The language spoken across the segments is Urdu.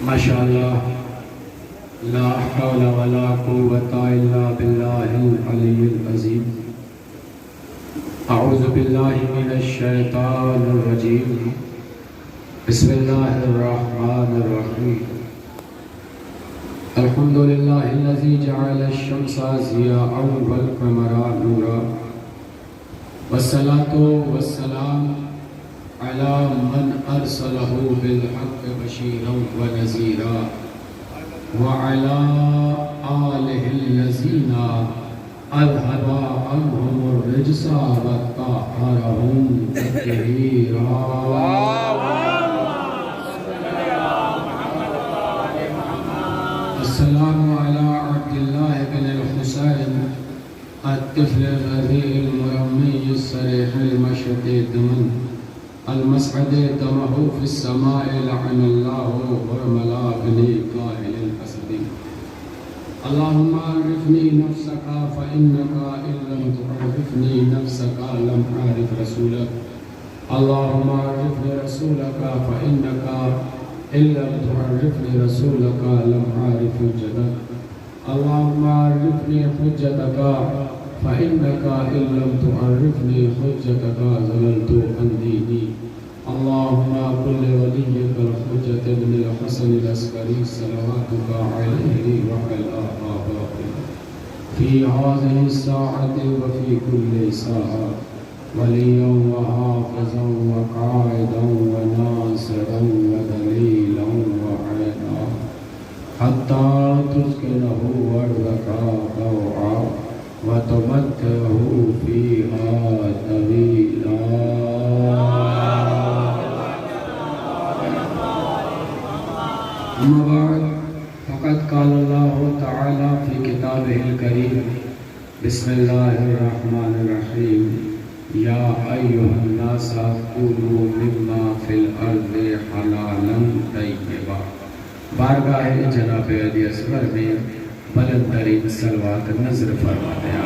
ماشاءاللہ لا حول ولا قوة الا باللہ العلی العظیم. اعوذ باللہ من الشیطان الرجیم. بسم اللہ الرحمن الرحیم. الحمد للہ الذی جعل الشمس ضیاء والقمر نورا والصلاة والسلام على من أرسله بالحق بشيرا ونذيرا وعلى آله الذين أذهب عنهم الرجس وطهرهم تطهيرا. السلام على عبد الله بن الحسين الطفل الرضيع المرمي الصريح المشهد الدمن المسعد دمه في السماء لعن الله ورملا بني قائل الحسد. اللهم عرفني نفسك فإنك إن لم تعرفني نفسك لم أعرف رسولك. اللهم عرفني رسولك فإنك إن لم تعرفني رسولك لم أعرف حجتك. اللهم عرفني حجتك فإنك إن لم تعرفني حجتك زللت عن ديني. اللهم كل وليك الحجة ابن الحسن العسكري صلواتك عليه وعلى آبائه في هذه الساعة وفي كل ساعة وليا وحافظا وقائدا وناصرا ودليلا وعينا حتى تسكنه أرضك طوعا وتمتعه فيها طويلا. أما بعد فقد قال الله تعالى في كتابه الكريم بسم الله الرحمن الرحيم يا أيها الناس كلوا مما في الأرض حلالا طيبا. بارگاہ جناب علی اصغر میں بلند ترین صلوات نظر فرماتے ہیں.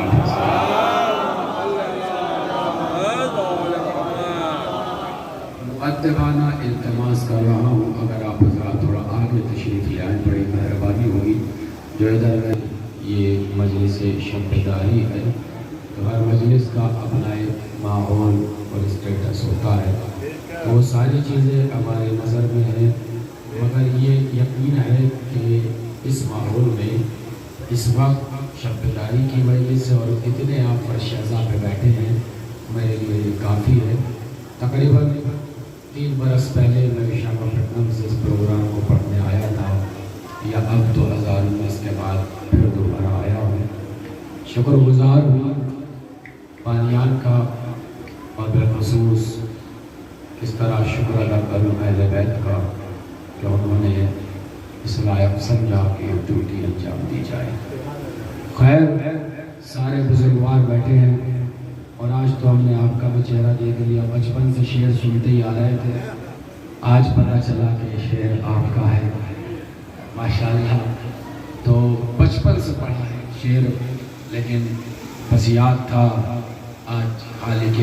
مؤدبانہ التماس کر رہا ہوں اگر آپ حضرات تھوڑا آگے تشریف لے آئیں بڑی مہربانی ہوگی. جو ادھر یہ مجلس شب داری ہے تو ہر مجلس کا اپنا ایک ماحول اور اسٹیٹس ہوتا ہے. وہ ساری چیزیں ہمارے نظر میں ہیں مگر یہ یقین ہے کہ اس ماحول میں اس وقت شب داری کی مجلس سے اور اتنے آپ فرش اعضاء پہ بیٹھے ہیں میرے لیے کافی ہے. تقریباً 3 برس پہلے میں وشاکھاپٹنم سے اس پروگرام کو پڑھنے آیا تھا یا اب 2019 کے بعد پھر دوبارہ آیا ہوں. شکر گزار ہوں بانیان کا اور بالخصوص کس طرح شکر ادا کروں اہل بیت کا کہ انہوں نے اس لائق سمجھا کہ ڈیوٹی انجام دی جائے. خیر سارے بزرگوار بیٹھے ہیں اور آج تو ہم نے آپ کا بھی چہرہ دیکھ لیا. بچپن سے شعر سنتے ہی آ رہے تھے, آج پتہ چلا کہ یہ شعر آپ کا ہے ماشاءاللہ. تو بچپن سے پڑھا ہے شعر لیکن بس یاد تھا, آج خالق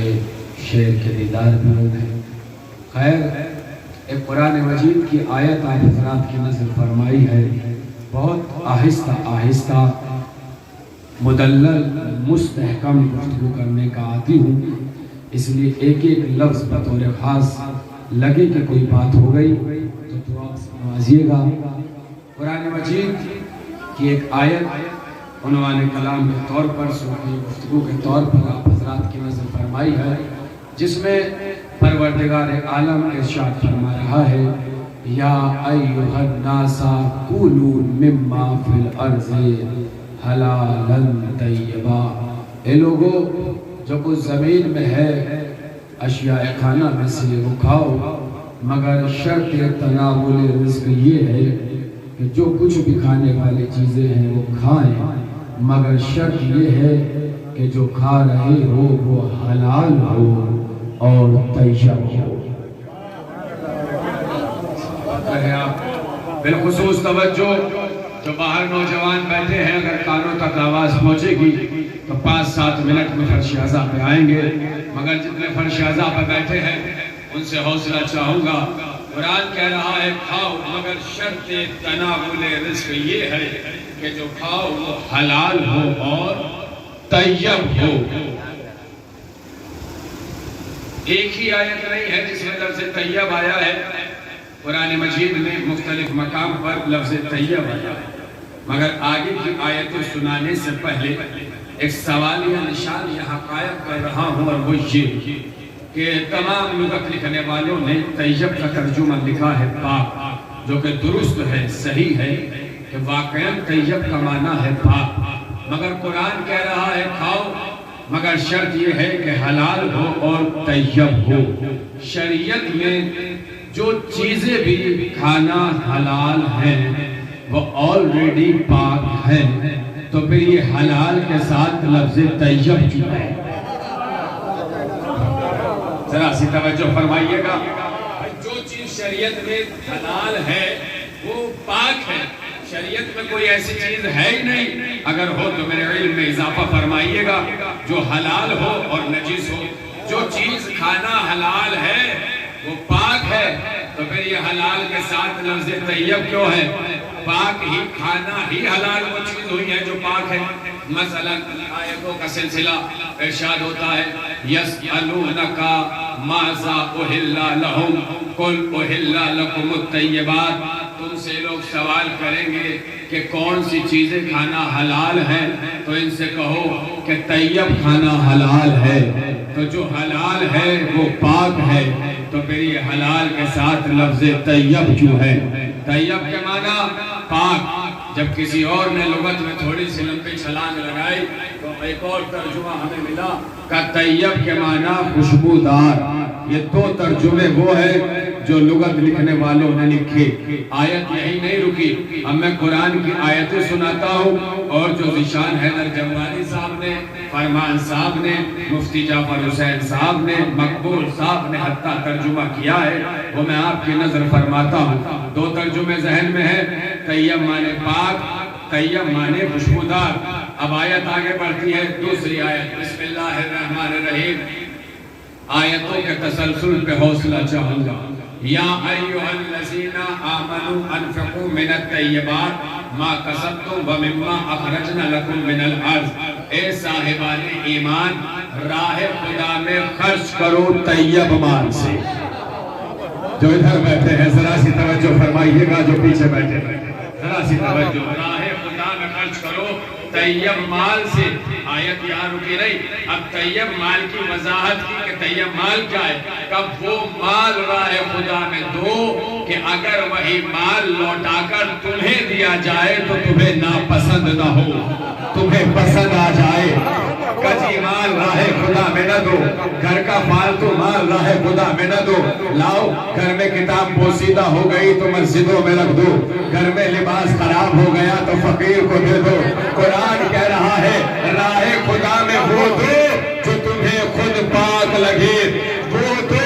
شعر کے دیدار بھی ہو گئے. خیر ایک قرآن مجید کی آیت آپ حضرات کی نظر فرمائی ہے. بہت آہستہ آہستہ مدلل مستحکم گفتگو کرنے کا عادی ہوں, اس لیے ایک ایک لفظ بطور خاص لگے کہ کوئی بات ہو گئی تو دعا نوازیے گا. قرآن مجید کی ایک آیت عنوان کلام کے طور پر سنی گفتگو کے طور پر آپ حضرات کی نظر فرمائی ہے جس میں پروردگار عالم ارشاد فرما رہا ہے یا ایھا الناس کولوا مما فی الارض حلالا طیبا. اے لوگو جو کچھ زمین میں ہے اشیاء کھانا میں سے وہ کھاؤ مگر شرط تناول رزق یہ ہے کہ جو کچھ بھی کھانے والی چیزیں ہیں وہ کھائیں مگر شرط یہ ہے کہ جو کھا رہے ہو وہ حلال ہو اور طیب ہو. بالخصوص توجہ جو باہر نوجوان بیٹھے ہیں اگر کانوں تک آواز پہنچے گی تو 5-7 منٹ میں فرش اعضاء پہ آئیں گے, مگر جتنے فرش اعضاء پہ بیٹھے ہیں ان سے حوصلہ چاہوں گا۔ قرآن کہہ رہا ہے کھاؤ مگر شرط تناول رزق یہ ہے کہ جو کھاؤ وہ حلال ہو اور طیب ہو۔ ایک ہی آیت نہیں ہے جس میں لفظ طیب آیا ہے، قرآن مجید میں مختلف مقام پر لفظ طیب آیا ہے، مگر آگے کی آیتیں سنانے سے پہلے ایک سوال یا نشان یہاں قائم کر رہا ہوں، اور وہ یہ کہ تمام لغت لکھنے والوں نے طیب کا ترجمہ لکھا ہے پاک، جو کہ درست ہے، صحیح ہے کہ واقعاً طیب کا معنی ہے پاک، مگر قرآن کہہ رہا ہے کھاؤ مگر شرط یہ ہے کہ حلال ہو اور طیب ہو۔ شریعت میں جو چیزیں بھی کھانا حلال ہیں وہ آلریڈی پاک ہیں، تو پھر یہ حلال کے ساتھ لفظ طیب کیوں ہے؟ ذرا سی توجہ فرمائیے گا، جو چیز شریعت میں حلال ہے وہ پاک ہے، شریعت میں کوئی ایسی چیز ہے ہی نہیں، اگر ہو تو میرے علم میں اضافہ فرمائیے گا، جو حلال ہو اور نجس ہو۔ جو چیز کھانا حلال ہے وہ پاک ہے، تو پھر یہ حلال کے ساتھ لفظ طیب کیوں ہے؟ پاک ہی کھانا ہی حلال وہ چیز ہوئی ہے جو پاک ہے۔ مثلا آیتوں کا سلسلہ ارشاد ہوتا ہے یسألونک ماذا احل لہم قل احل لکم الطیبات، تم سے لوگ سوال کریں گے کہ کون سی چیزیں کھانا حلال ہیں، تو ان سے کہو کہ طیب کھانا حلال ہے، تو جو حلال ہے وہ پاک ہے، تو پھر یہ حلال کے ساتھ لفظ طیب کیوں ہے؟ طیب کے معنی پاک۔ جب کسی اور نے لغت میں تھوڑی سی لمبی چھلانگ لگائی تو ایک اور ترجمہ ہمیں ملا کہ طیب کے معنی خوشبودار۔ یہ دو ترجمے وہ ہیں جو لغت لکھنے والوں نے لکھے۔ آیت یہی نہیں رکی، اب میں قرآن کی آیتیں سناتا ہوں، اور جو ذیشان حیدر جمواری صاحب نے، فرمان صاحب نے، مفتی جعفر حسین صاحب نے، مقبول صاحب نے حتیٰ ترجمہ کیا ہے، وہ میں آپ کی نظر فرماتا ہوں۔ دو ترجمے ذہن میں ہیں، طیب معنی پاک، طیب معنی خوشبودار۔ اب آیت آگے بڑھتی ہے، دوسری آیت، بسم اللہ الرحمن الرحیم۔ آیتوں کے تسلسل پہ حوصلہ چاہوں گا۔ یا ایھا الذین آمنوا انفقوا من الطیبات ما کسبتم ومما اخرجنا لکم من الارض، اے صاحبان ایمان راہ خدا میں خرچ کرو طیب مال سے۔ جو ادھر بیٹھے ہیں ذرا سی توجہ فرمائیے گا، جو پیچھے بیٹھے ہیں ذرا سی توجہ، راہ خدا میں خرچ کرو طیب مال سے۔ آیت یہاں رکی نہیں، اب طیب مال کی وضاحت کی کہ طیب مال کیا ہے، کب وہ مال راہ خدا میں دو کہ اگر وہی مال لوٹا کر تمہیں دیا جائے تو تمہیں ناپسند نہ ہو، تمہیں پسند آ جائے۔ کچی مال راہ خدا میں نہ دو، گھر کا فالتو مال راہ خدا میں نہ دو۔ لاؤ گھر میں کتاب پوشیدہ ہو گئی تو مسجدوں میں رکھ دو، گھر میں لباس خراب ہو گیا تو فقیر کو دے دو۔ قرآن کہہ رہا ہے راہ خدا میں وہ دو جو تمہیں خود پاک لگے، وہ دو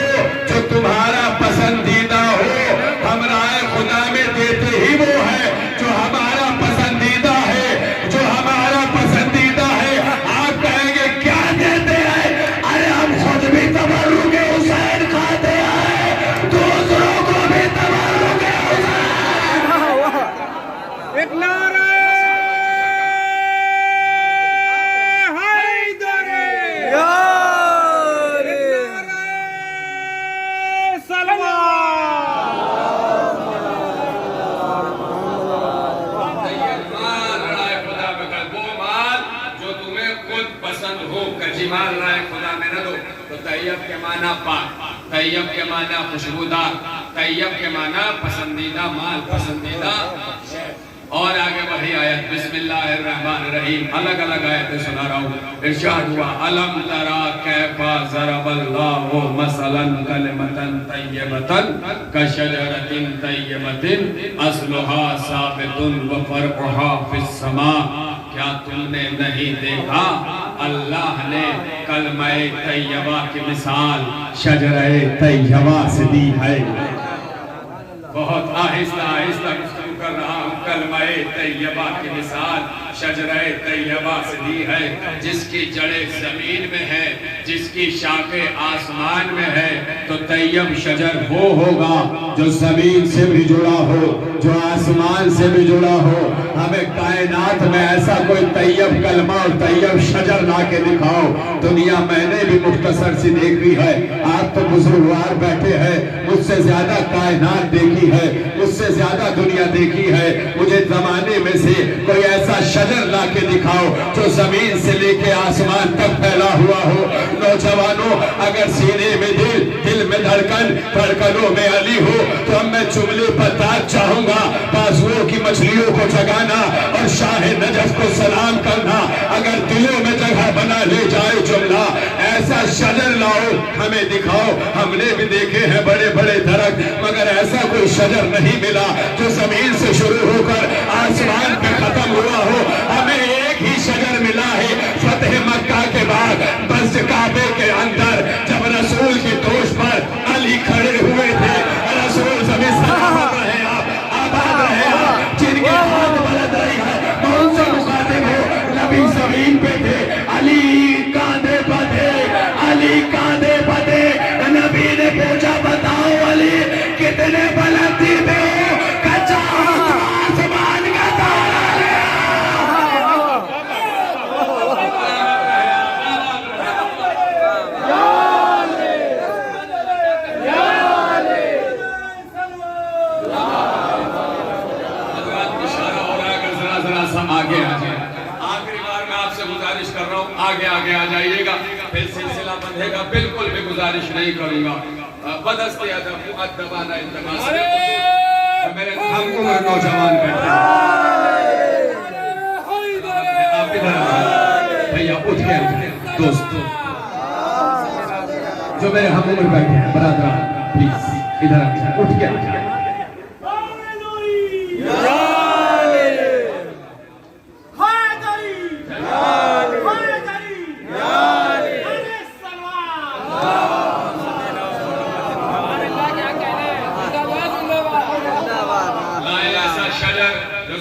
جو تمہارا پسندیدہ ہو۔ ہم راہ خدا میں دیتے ہی وہ ہے جو ہمارا پسندیدہ ہے، جو ہمارا پسندیدہ ہے۔ آپ کہیں گے کیا دیتے ہیں؟ ارے ہم خود بھی تبرک حسین کھاتے ہیں، دوسروں کو بھی تبرک حسین۔ ایک نعرہ مال رائے خدا میں نہ دو، تو طیب کے معنی پاک، طیب کے معنی خوشبودار، طیب کے معنی پسندیدہ مال، پسندیدہ شے۔ اور آگے وہی آیت، بسم اللہ الرحمن الرحیم، الگ الگ آیتیں سنا رہا ہوں۔ ارشاد ہوا الم ترا کیف ضرب اللہ مثلا کلمۃ طیبۃ کشجرۃ طیبۃ اصلها ثابت وفرعها فی السماء، کیا تم نے نہیں دیکھا اللہ نے کلمہ طیبہ کی مثال شجرہ طیبہ سے دی ہے۔ بہت آہستہ آہستہ گفتگو کر رہا ہوں، کلمہ طیبہ کی مثال شجرہ طیبہ سے دی ہے، جس کی جڑیں زمین میں ہیں، جس کی شاخیں آسمان میں ہے تو طیب شجر وہ ہوگا جو زمین سے بھی جڑا ہو، جو آسمان سے بھی جڑا ہو۔ ہمیں کائنات میں ایسا کوئی طیب کلمہ اور طیب شجر لا کے دکھاؤ۔ دنیا میں نے بھی مختصر سی دیکھی ہے، آپ تو بزرگوار بیٹھے ہیں، مجھ سے زیادہ کائنات دیکھی ہے، مجھ سے زیادہ دنیا دیکھی ہے۔ مجھے زمانے میں سے کوئی ایسا شجر لا کے دکھاؤ جو زمین سے لے کے آسمان تک پھیلا ہوا ہو۔ نوجوانوں، اگر سینے میں دل میں دھڑکنوں میں علی ہو تو اب میں جملے پر تاج چاہوں گا، بازوؤں کی مچھلیوں کو جگانا اور شاہ نجف کو سلام کرنا۔ اگر دلوں میں جگہ بنا لے جائے جملہ، ایسا شجر لاؤ ہمیں دکھاؤ۔ ہم نے بھی دیکھے ہیں بڑے بڑے درخت، مگر ایسا کوئی شجر نہیں ملا جو زمین سے شروع ہو کر آسمان پہ ختم ہوا ہو۔ ہمیں ایک ہی شجر ملا ہے فتح مکہ کے بعد، بس کعبے کے اندر جب رسول کی توش پر علی کھڑے ہوئے تھے۔ رسول زمین سلامت رہے آپ، آباد رہے آپ، جن کے ہاتھ بلند رہی ہے کون سے مخاطب ہو، نبی زمین پہ تھے، علی کاندھے پر تھے، علی کاندھے پر تھے۔ نبی نے پوچھا بتاؤ علی کتنے بلندی میں ہو، کچا آسمان کا تارا آگے آ جائیے گا، پھر سلسلہ بندھے گا۔ بالکل بھی گزارش نہیں کروں گا، بدست ادب مؤدبانہ التماس سے میرے ہم عمر نوجوان بیٹھے آپ ادھر بھیا اٹھ گئے دوست جو میرے ہم عمر بیٹھے ہیں، برادران پلیز ادھر اٹھ گئے۔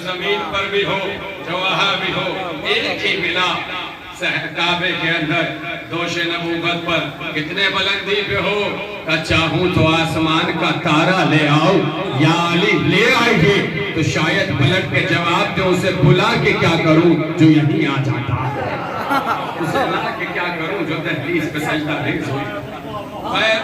زمین پر بھی ہو جو وہاں بھی ہو، ایک ہی ملا کعبے کے اندر دوش نبوت پر کتنے بلندی پہ ہو۔ کہ چاہوں تو آسمان کا تارا لے آؤ، یا علی لے آئیے تو شاید پلٹ کے جواب دے، اسے بلا کے کیا کروں جو یہیں آ جاتا ہے، اسے لا کے کیا کروں جو دہلیز پہ سجدہ ریز ہوئی۔ خیر،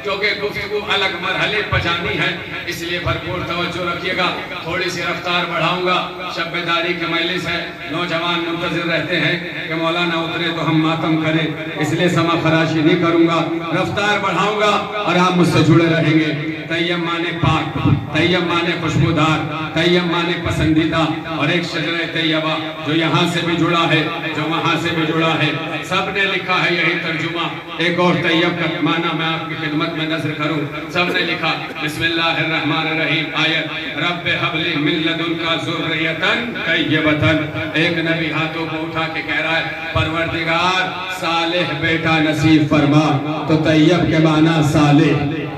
کیونکہ گفتگو الگ مرحلے پجانی ہے، اس لیے بھرپور توجہ رکھیے گا۔ تھوڑی سی رفتار بڑھاؤں گا، شب بیداری کے مجلس ہے، نوجوان منتظر رہتے ہیں کہ مولانا اترے تو ہم ماتم کریں، اس لیے سما خراشی نہیں کروں گا، رفتار بڑھاؤں گا اور آپ مجھ سے جڑے رہیں گے۔ طیب مانے پاک، طیب مانے خوشبودار، طیب مانے پسندیدہ، اور ایک شجر طیبہ جو یہاں سے بھی جڑا ہے جو وہاں سے بھی جڑا ہے، سب نے لکھا ہے یہی ترجمہ۔ ایک اور طیب کا معنی میں آپ کی خدمت میں نظر کروں، سب نے لکھا بسم اللہ الرحمن الرحیم آیت رب حبلی من لدنکا ذریتن طیبتن۔ ایک نبی ہاتھوں کو اٹھا کے کہہ رہا ہے پروردگار صالح بیٹا نصیب فرما، تو طیب کے معنی صالح۔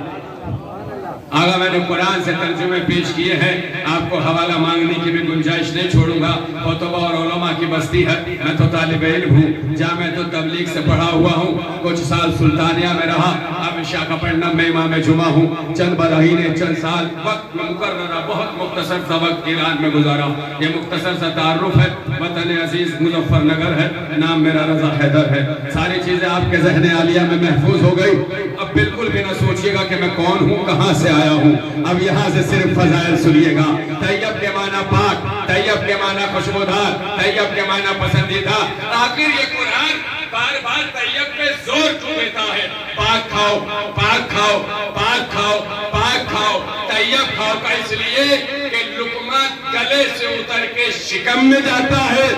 آگا میں نے قرآن سے ترجمے پیش کیے ہیں، آپ کو حوالہ مانگنے کی بھی گنجائش نہیں چھوڑوں گا، خطبہ اور علماء کی بستی ہے، میں تو طالب علم ہوں، جامعہ تبلیغ سے پڑھا ہوا ہوں، کچھ سال سلطانیہ میں رہا، اب وشاکھاپٹنم میں امام جمعہ ہوں، چند براہین چند سال وقت مقررہ بہت مختصر سا وقت ایران میں گزارا۔ یہ مختصر سا تعارف ہے، وطن عزیز مظفر نگر ہے، نام میرا رضا حیدر ہے، ساری چیزیں آپ کے ذہن عالیہ میں محفوظ ہو گئی۔ اب بالکل بھی نہ سوچئے گا کہ میں کون ہوں، کہاں سے آیا ہوں، اب یہاں سے صرف فضائل سنیے گا۔ طیب کے معنی پاک، طیب کے معنی خوشبودار، طیب کے معنی پسندیدہ۔ آخر یہ قرآن بار بار طیب پہ زور کیوں دیتا ہے؟ پاک کھاؤ، پاک کھاؤ، پاک کھاؤ، پاک کھاؤ، طیب کھاؤ کا اس لیے کہ لقمہ گلے سے اتر کے شکم میں جاتا ہے،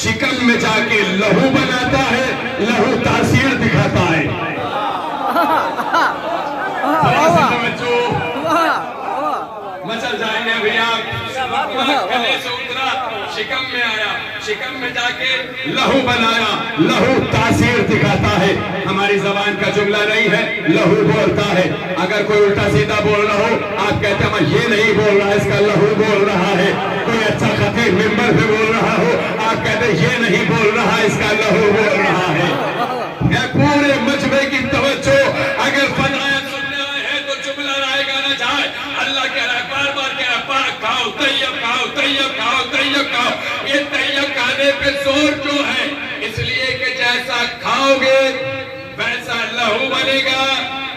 شکم میں جا کے لہو بناتا ہے، لہو تاثیر دکھاتا ہے۔ مچل جائیں گے ابھی آپ، گلے سے اترا شکم میں آیا، شکم میں جا کے لہو بنایا، لہو تاثیر دکھاتا ہے۔ ہماری زبان کا جملہ نہیں ہے، لہو بولتا ہے۔ اگر کوئی الٹا سیدھا بول رہا ہو، آپ کہتے ہیں میں یہ نہیں بول رہا، اس کا لہو بول رہا ہے۔ کوئی اچھا خطیب منبر پہ بول رہا ہو، آپ کہتے ہیں یہ نہیں بول رہا، اس کا لہو بول رہا ہے۔ پورے طیب کھاؤ. یہ طیب کھانے پہ زور کیوں ہے؟ اس لیے کہ جیسا کھاؤ گے ویسا لہو بنے گا,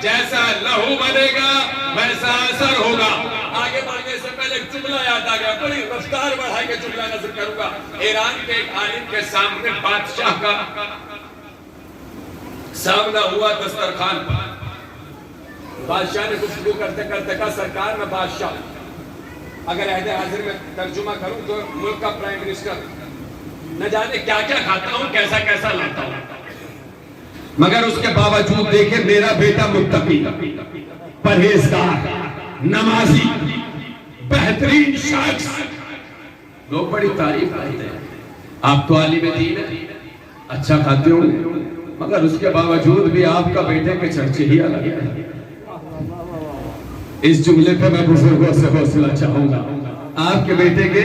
جیسا لہو بنے گا ویسا اثر ہوگا. آگے بڑھنے سے پہلے ایک جملہ یاد آ گیا, بڑی رفتار بڑھا کے جملہ نظر کروں گا. ایران کے ایک عالم کے سامنے بادشاہ کا سامنا ہوا دسترخوان پر. بادشاہ نے گفتگو کرتے کرتے کہا, سرکار میں بادشاہ, اگر عہد حاضر میں ترجمہ کروں تو ملک کا پرائم منسٹر, نہ جانے کیا کیا کھاتا ہوں, کیسا کیسا لاتا ہوں, مگر اس کے باوجود دیکھیں میرا بیٹا متقی, پرہیزگار, نمازی, بہترین شخص, لوگ بڑی تعریف کرتے ہیں. آپ تو عالم دین ہیں, اچھا کھاتے ہوں, مگر اس کے باوجود بھی آپ کا بیٹے کے چرچے ہی الگ ہیں. اس جملے پہ میں بزرگوں سے حوصلہ چاہوں گا. آپ کے بیٹے کے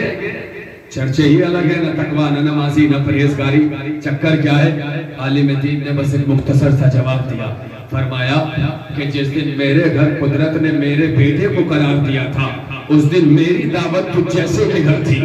چرچے ہی الگ ہیں, نہ تقویٰ, نہ نمازی, نہ پرہیزگاری. چکر کیا ہے؟ عالم دین نے بس ایک مختصر سا جواب دیا. فرمایا کہ جس دن میرے گھر قدرت نے میرے بیٹے کو قرار دیا تھا, اس دن میری دعوت تو جیسے کے گھر تھی.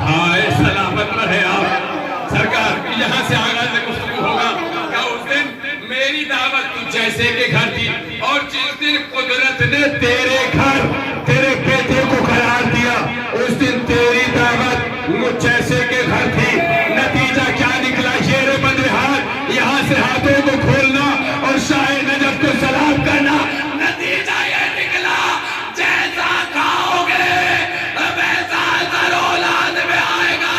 ہائے سلامت رہے آپ سرکار. یہاں سے آغاز گفتگو ہوگا کہ اس دن میری دعوت تو جیسے کے گھر تھی, اور جس دن قدرت نے تیرے گھر تیرے بیٹے کو قرار دیا, اس دن تیری دعوت مجھ جیسے کے گھر تھی. نتیجہ کیا نکلا؟ شیر بدرہار, یہاں سے ہاتھوں کو کھولنا اور شاہ نجف کو سلام کرنا. نتیجہ یہ نکلا, جیسا کھاؤ گے ویسا اثر اولاد میں آئے گا,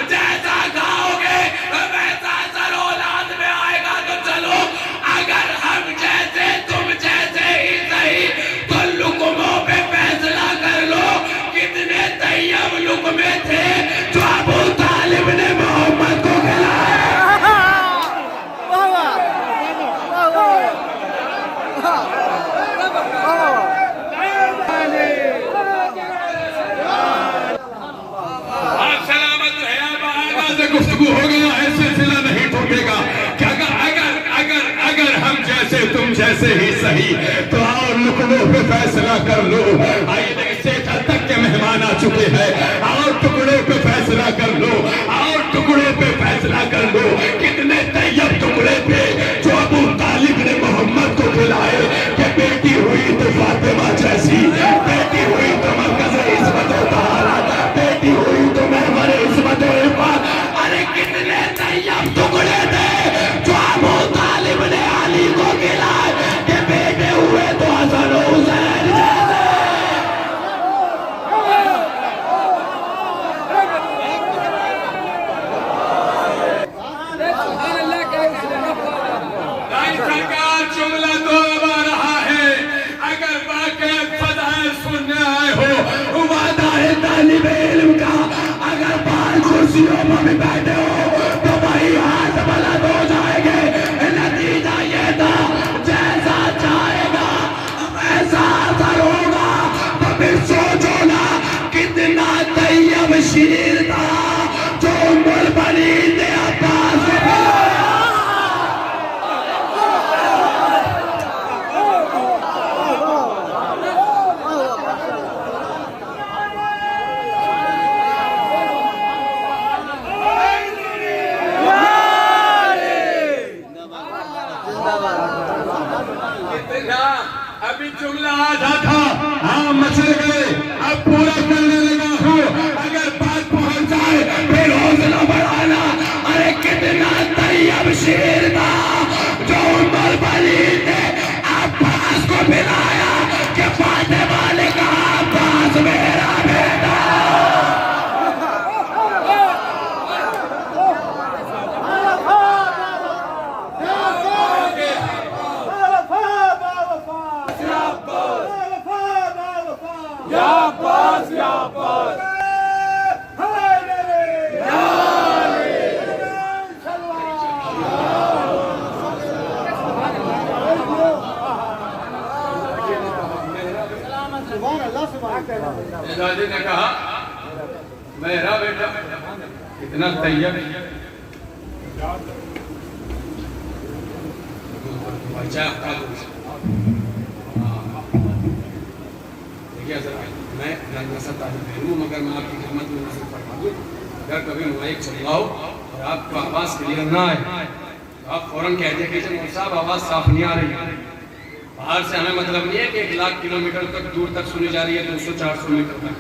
جیسا کھاؤ گے ویسا اثر اولاد میں آئے گا. تو چلو اگر ہم جیسے تم جیسے ہی صحیح, تو لقموں پہ فیصلہ کر لو. کتنے طیب لقمے تھے جو ابو طالب نے محمد کو کھلائے. آپ سلامت رہے. اب آغاز گفتگو ہو گیا ہے, سلسلہ نہیں ٹوٹے گا. کہ اگر ہم جیسے تم جیسے ہی صحیح, تو آؤ لقموں پہ فیصلہ کر لو. آئیے سے تک کے مہمان آ چکے ہیں, اور ٹکڑوں پہ فیصلہ کر لو, اور ٹکڑوں پہ فیصلہ کر لو. کتنے طیب ٹکڑے پہ جو ابو طالب نے محمد کو کھلائے. کہ بیٹی ہوئی تو فاطمہ جیسی, بیٹی ہوئی تو مرکز عصمت و طہارت, بیٹی ہوئی تو محور عصمت و عفت. ارے کتنے طیب ٹکڑے تھے جو ابو طالب نے علی کو کھلائے. کہ بیٹے ہوئے تو حسن و حسین جیسے. سرکار جملہ تو اب آ رہا ہے. اگر واقعی فضائل سننے آئے ہو, وعدہ ہے طالب علم کا, اگر پانچ کرسیوں میں بھی بیٹھے ہو تو وہی ہاتھ بلند ہو جائے گے. نتیجہ یہ تھا, جیسا چاہے گا ویسا اثر ہوگا. تو پھر سوچو نا کتنا طیب شیر تھا جو ام البنین نے عباس کو پلایا. ابھی جملہ آدھا تھا, ہاں مچل گئے, اب پورا کرنے لگا ہوں. اگر بات پہنچ جائے پھر حوصلہ بڑھانا. ارے کتنا طیب شیر تھا جو ام البنین نے عباس کو پلایا. کہ فاطمہ نے کہا عباس میرا بیٹا. شہزادے نے کہا میرا بیٹا اتنا طیب میں نہ ستا ہوں مگر میں آپ کی خدمت میں نظر فرما دوں اگر کبھی مائک چل رہا ہو اور آپ کو آواز کلیئر نہ آئے تو آپ فوراً کہہ دیں کہ مول صاحب آواز صاف نہیں آ رہی. باہر سے ہمیں مطلب نہیں ہے کہ 1,00,000 کلومیٹر تک دور تک سنی جا رہی ہے 200-400 میٹر تک.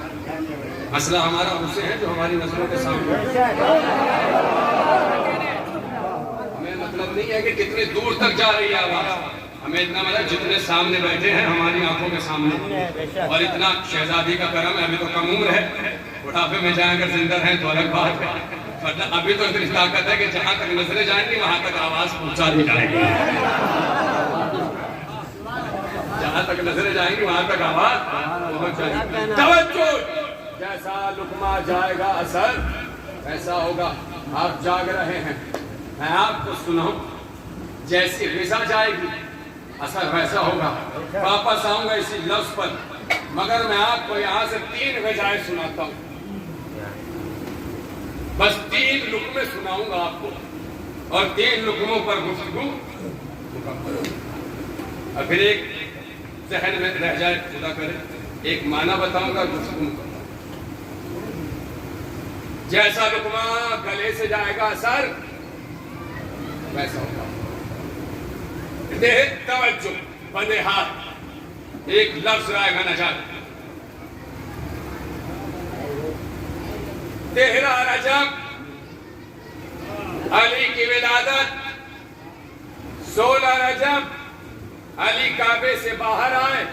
مسئلہ ہمارا اسے ہے جو ہماری نظروں کے سامنے ہمیں مطلب نہیں ہے کہ کتنے دور تک جا رہی ہے آواز. ہمیں اتنا مطلب جتنے سامنے بیٹھے ہیں ہماری آنکھوں کے سامنے اور اتنا شہزادی کا کرم ہے. ابھی تو کم عمر ہے, بڑھاپے میں جائیں اگر زندہ ہیں تو الگ بات ہے. ابھی تو اتنی طاقت ہے کہ جہاں تک نظریں جائیں گی وہاں تک آواز پہنچا دی جائے گی. جہاں تک نظریں جائیں گی وہاں تک آواز پہنچ جائے گی. توجہ, جیسا لقمہ جائے گا اثر ایسا ہوگا. آپ جاگ رہے ہیں, میں آپ کو سناؤں, جیسی غذا جائے گی اثر ویسا ہوگا. واپس آؤں گا اسی لفظ پر, مگر میں آپ کو یہاں سے 3 غذائیں سناتا ہوں. بس 3 لقمے سناؤں گا آپ کو اور 3 لقموں پر گفتگو. اور پھر ایک ذہن میں رہ جائے, خدا کرے, ایک معنی بتاؤں گا گفتگو کا. جیسا لقمہ گلے سے جائے گا اثر ویسا ہوگا. دیکھ توجہ, بندے ہاتھ, ایک لفظ رائے گا نجات. تیرا رجب, علی کی ولادت. 16 رجب, علی کعبے سے باہر آئے,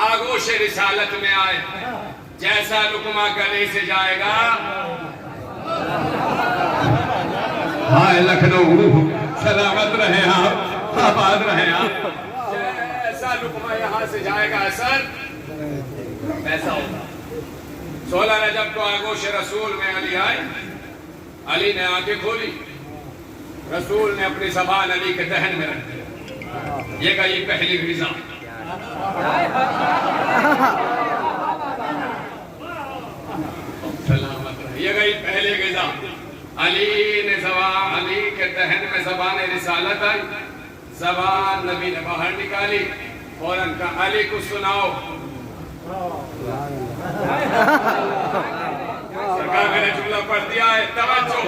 آغوش رسالت میں آئے. جیسا لقمہ گلے سے جائے گا. ہائے لکھنؤ, سلامت رہے آپ, آباد رہے آپ. جیسا لقمہ یہاں سے جائے گا اثر ویسا ہوگا. 16 رجب کو آغوش رسول میں علی آئے. علی نے آنکھیں کھولی, رسول نے اپنی زبان علی کے دہن میں رکھ دی. یہ گئی پہلی غذا. سلامت رہے, یہ گئی پہلی غذا. علی نے زبان, علی کے دہن میں زبان رسالت آئی. زبان نبی نے باہر نکالی, فوراً کہا علی کو سناؤ. سرکار میں نے جملہ پڑھ دیا ہے, توجہ,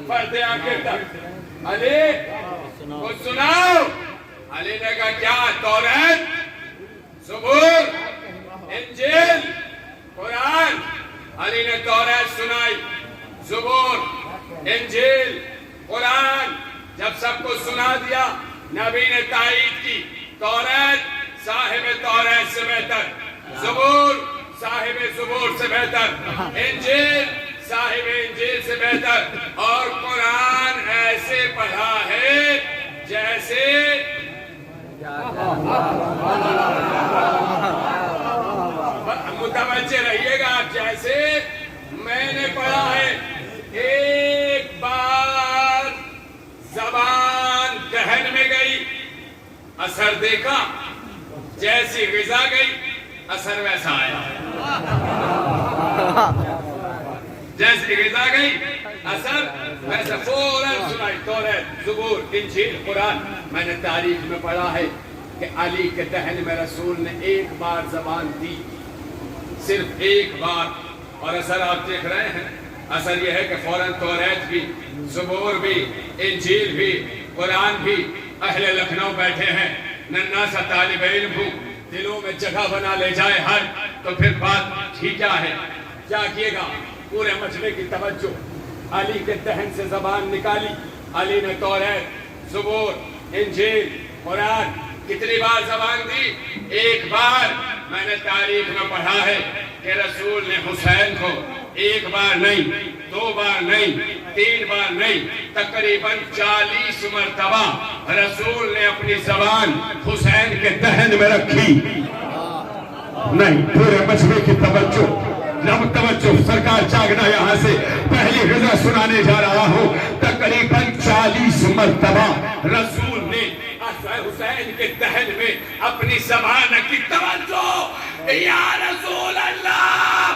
پڑھتے آخر تک. علی کو سناؤ. علی نے کہا کیا؟ توریت, زبور, انجیل, قرآن. علی نے توریت سنائی, زبور, انجیل, قرآن. جب سب کو سنا دیا, نبی نے تائید کی, توریت صاحب توریت سے بہتر, زبور صاحب زبور سے بہتر, انجیل صاحب انجیل سے بہتر, اور قرآن ایسے پڑھا ہے جیسے متوجہ رہیے گا آپ, جیسے میں نے پڑھا ہے. ایک بار زبان دہن میں گئی, اثر دیکھا, جیسی غذا گئی اثر ویسا آیا. جیسی غذا گئی اثر ویسا. فوراً سنائی توریت, زبور, انجیل, قرآن. میں نے تاریخ میں پڑھا ہے کہ علی کے دہن میں رسول نے ایک بار زبان دی, صرف ایک بار, اور اثر آپ دیکھ رہے ہیں. اثر یہ ہے کہ فوراً توریت بھی, زبور بھی, انجیل بھی, قرآن بھی. اہل لکھنؤ بیٹھے ہیں, ننھا سا طالب علم ہوں, دلوں میں جگہ بنا لے جائے ہر, تو پھر بات ہی کیا ہے. کیا کیے گا؟ پورے مجمع کی توجہ. علی کے دہن سے زبان نکالی. علی نے توریت, زبور, انجیل, قرآن. کتنی بار زبان دی؟ ایک بار. میں نے تاریخ میں پڑھا ہے کہ رسول نے حسین کو ایک بار نہیں, 2 بار نہیں, 3 بار نہیں, تقریباً 40 مرتبہ رسول نے اپنی زبان حسین کے دہن میں رکھی. نہیں, پورے مجمع کی توجہ, لب توجہ, سرکار جاگنا یہاں سے. پہلی غذا سنانے جا رہا ہوں. تقریباً 40 مرتبہ رسول نے حسین کے دہن میں اپنی زبان کی. توجہ, یا رسول اللہ,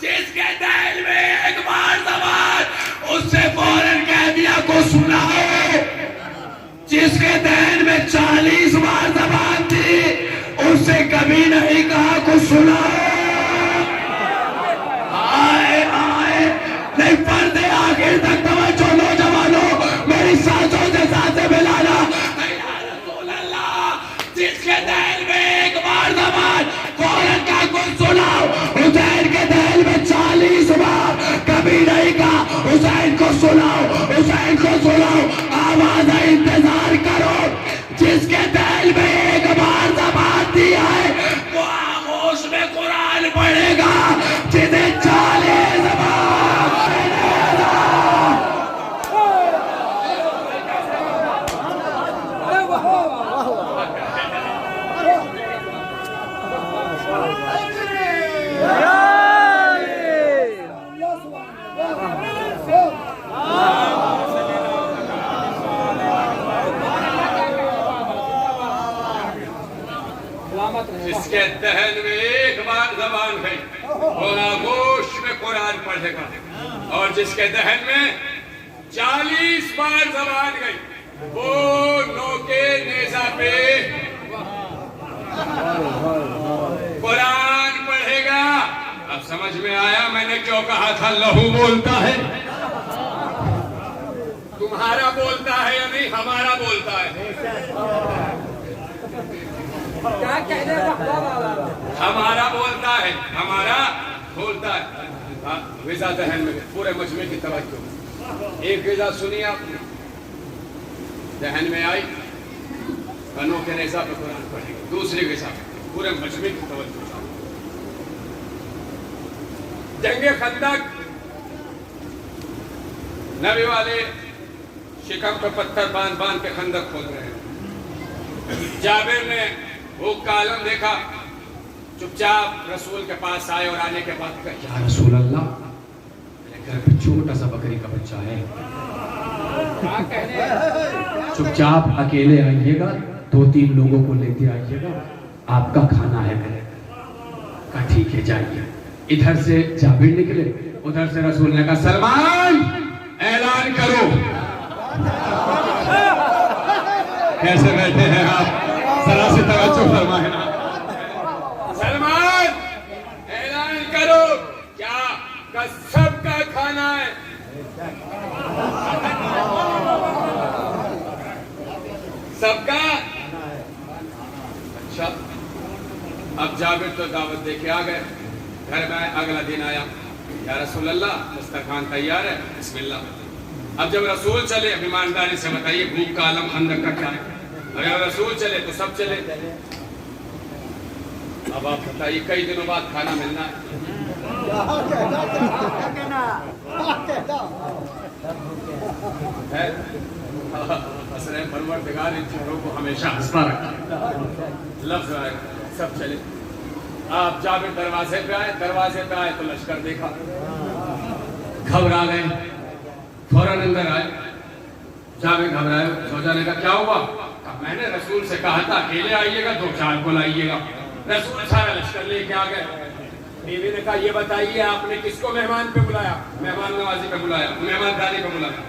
جس کے دہن میں ایک بار زبان, اس سے فوراً کہہ دیا کو سناؤ. جس کے دہن میں 40 بار زبان تھی, اس سے کبھی نہیں کہا کو سناؤ. حسین کو سناؤ، حسین کو سناؤ، آواز انتظار کرو، جس کے دل میں ایک بار زبان دی ہے وہ آغوش میں قرآن پڑھے گا، جنہیں 40 بار جس کے دہن میں ایک بار زبان گئی وہ آغوش میں قرآن پڑھے گا، اور جس کے دہن میں 40 بار زبان گئی وہ نوکے نیزہ پہ قرآن پڑھے گا۔ اب سمجھ میں آیا میں نے کیوں کہا تھا لہو بولتا ہے؟ تمہارا بولتا ہے یا نہیں؟ ہمارا بولتا ہے، ہمارا بولتا ہے، ہمارا بولتا ہے۔ غذا ذہن میں پورے مجمع کی توجہ، ایک غذا سنی آپ نے، ذہن میں آئی، بنو کے نیزہ پہ قرآن پڑھے گی، دوسری غذا پورے مجمع کی توجہ۔ جنگ خندق، نبی والے شکم پہ پتھر باندھ باندھ کے خندق کھود رہے ہیں۔ جابر نے بھوک کا عالم دیکھا، چپ چاپ رسول کے پاس آئے اور آنے کے بعد کہا یا رسول اللہ، میرے گھر پہ چھوٹا سا بکری کا بچہ ہے، چپ چاپ اکیلے آئیے گا، 2-3 لوگوں کو لیتے آئیے گا، آپ کا کھانا ہے میرے۔ کہا ٹھیک ہے جائیے۔ ادھر سے جابر نکلے، ادھر سے رسول نے کہا سلمان اعلان کرو۔ کیسے بیٹھے ہیں آپ؟ ذرا سے توجہ فرمائیں۔ سلمان اعلان کرو، کیا سب کا کھانا ہے؟ سب کا؟ اچھا، اب جابر تو دعوت دے کے آ گئے، گھر میں اگلا دن آیا، یا رسول اللہ دسترخوان تیار ہے، بسم اللہ۔ اب جب رسول چلے، اب ایمانداری سے بتائیے بھوک کا عالم خندق کا کیا ہے؟ اگر رسول چلے تو سب چلے۔ اب آپ بتائیے کئی دنوں بعد کھانا ملنا ہے۔ حسن پروردگار ان چہروں کو ہمیشہ ہنستا رکھے۔ لفظ آئے، سب چلے۔ آپ جابر دروازے پہ آئے تو لشکر دیکھا، گھبرا گئے، فوراً اندر آئے۔ جابر گھبرائے، سوچا نے کہا کیا ہوا؟ میں نے رسول سے کہا تھا اکیلے آئیے گا، 2-4 کو لائیے گا۔ رسول سارا لشکر لے کے آ گئے۔ بیوی نے کہا یہ بتائیے آپ نے کس کو مہمان پہ بلایا؟ مہمان نوازی پہ بلایا، مہمانداری پہ بلایا۔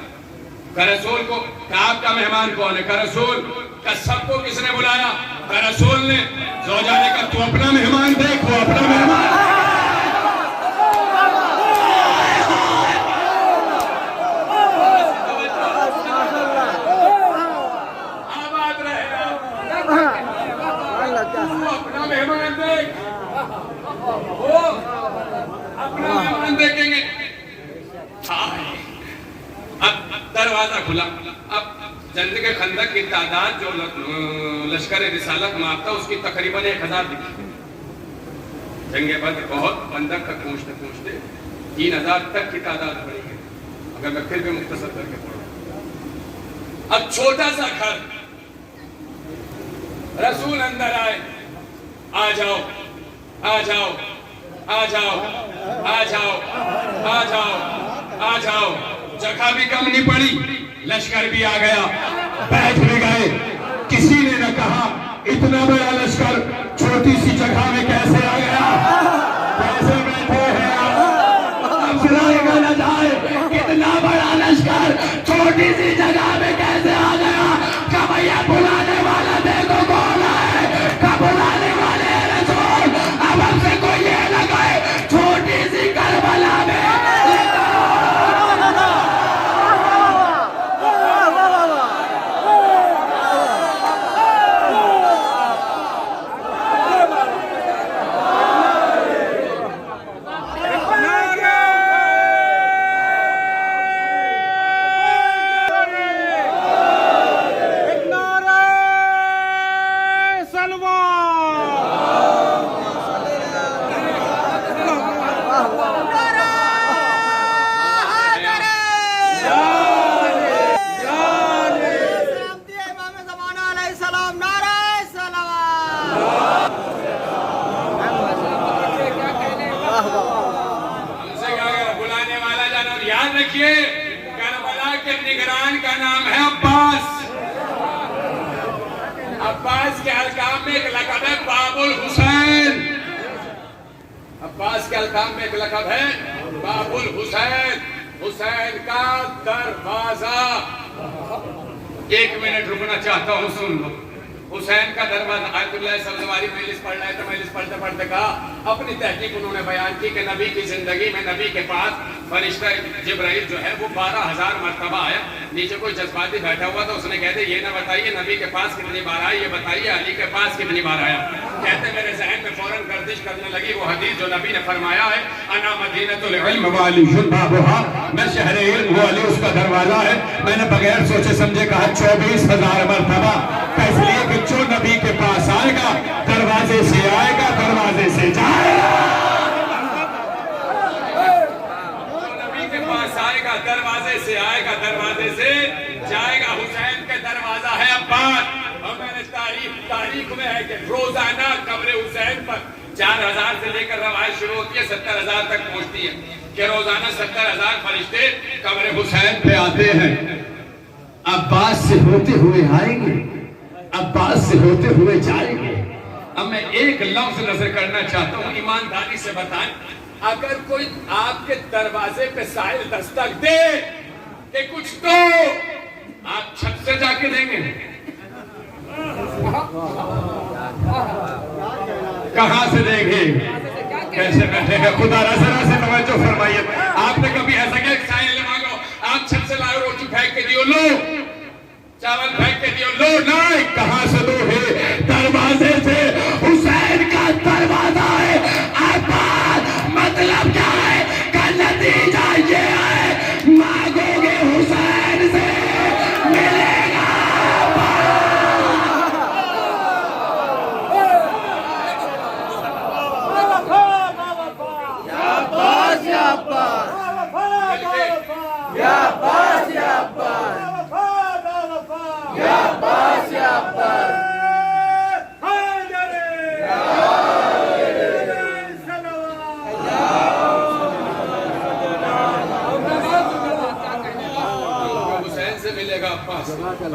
کہ رسول کو، کہ آپ کا مہمان کون ہے؟ کہ رسول، کہ سب کو کس نے بلایا؟ کہ رسول نے۔ زوجہ نے کہا تو اپنا مہمان دیکھ، وہ اپنا مہمان۔ اپنا مہمان دیکھ، وہ اپنا مہمان دیکھیں گے۔ اب دروازہ کھلا، اب جنگ کے خندق کی تعداد جو لشکر رسالت مارتا اس کی تقریباً 1000 دکھی۔ جنگ بدر بہت خندق تک پہنچتے 3000 تک کی تعداد بڑھی ہے، اگر میں پھر بھی مختصر کر کے پڑھوں۔ اب چھوٹا سا گھر، رسول اندر آئے، آ جاؤ آ جاؤ آ جاؤ آ جاؤ آ جاؤ آ جاؤ۔ جگہ بھی کم نہیں پڑی، لشکر بھی آ گیا، بیٹھ بھی گئے۔ کسی نے نہ کہا اتنا بڑا لشکر چھوٹی سی جگہ میں کیسے آ گیا، کیسے بیٹھے ہیں آپ؟ اب سنائے گا نہ جائے، اتنا بڑا لشکر چھوٹی سی جگہ میں کیسے آ گیا؟ کہ بھیا بلانے والا دیکھو کون ہے، کہ بلانے والے رسول۔ اب ہم سے کوئی یہ نہ کہے چھوٹی سی کربلا میں یاد رکھیے کربلا کے نگران کا نام ہے عباس. عباس کے القاب میں ایک لقب ہے باب الحسین. عباس کے القاب میں ایک لقب ہے باب الحسین, حسین کا دروازہ. 1 منٹ رکنا چاہتا ہوں, سن لو. حسین کا دروازہ. آیت اللہ سبزواری مجلس پڑھ رہے تھے, مجلس پڑھتے پڑھتے کہا اپنی تحقیق انہوں نے بیان کی کہ نبی کی زندگی میں نبی کے پاس فرشتہ جبرائیل جو ہے وہ 12,000 مرتبہ آیا. نیچے کوئی جذباتی بیٹھا ہوا تو اس نے کہتے یہ نہ بتائیے نبی کے پاس کتنی بار آیا, یہ بتائیے علی کے پاس کتنی بار آیا. کہتے میرے ذہن میں فوراً گردش کرنے لگی وہ حدیث جو نبی نے فرمایا ہے انا مدینۃ العلم وعلی بابها, میں شہر علم وہ علی اس کا دروازہ ہے. میں نے بغیر سوچے سمجھے کہا 24,000 مرتبہ. اس لیے کہ جو نبی کے پاس آئے گا دروازے سے آئے گا, دروازے سے جائے گا. جو نبی کے پاس آئے گا دروازے سے آئے گا, دروازے سے جائے گا. حسین کا دروازہ ہے عباس. اور میں نے تاریخ میں ہے کہ روزانہ قبر حسین پر 4,000 سے لے کر روایت شروع ہوتی ہے 70,000 تک پہنچتی ہے کہ روزانہ 70,000 فرشتے قبر حسین پہ آتے ہیں. عباس سے ہوتے ہوئے آئیں گے, عباس سے ہوتے ہوئے جائیں گے. اب میں ایک لفظ نظر کرنا چاہتا ہوں, ایمانداری سے بتائیں اگر کوئی آپ کے دروازے پہ سائل دستک دے کہ کچھ تو آپ چھت سے جا کے دیں گے, کہاں سے دیں گے, کیسے بیٹھے گا؟ خدا را ذرا سے توجہ فرمائیے. آپ نے کبھی ایسا کیا سائل مانگو آپ چھت سے لائے روٹی پھینک کے دیو, لو چاول پھینک کے دیو, لو نہیں, کہاں سے دو ہے؟ دروازے سے. حسین کا دروازہ ہے عباس. مطلب کیا ہے کا نتیجہ یہ ہے مانگو گے حسین سے ملے گا.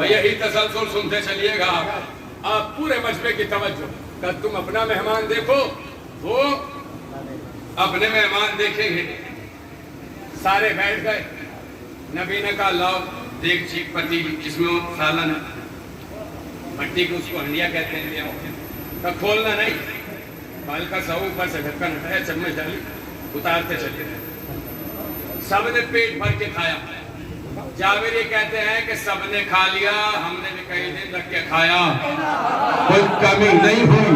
یہی تسلسل سنتے چلیے گا. آپ پورے مجمع کی توجہ کہ تم اپنا مہمان دیکھو, وہ اپنے مہمان دیکھیں گے. سارے بیٹھ گئے. نبی نے کہا لاؤ دیگچی پتیلی جس میں سالن مٹی کو اس کو ہنڈیا کہتے ہیں, لے آؤ. تو کھولنا نہیں, پال کا سو اوپر سے ڈھکن ہٹایا, چمچ ڈالی, اتارتے چلے گئے. سب نے پیٹ بھر کے کھایا. جابر یہ کہتے ہیں کہ سب نے کھا لیا, ہم نے بھی کئی دن رکھ کے کھایا, کوئی کمی نہیں ہوئی.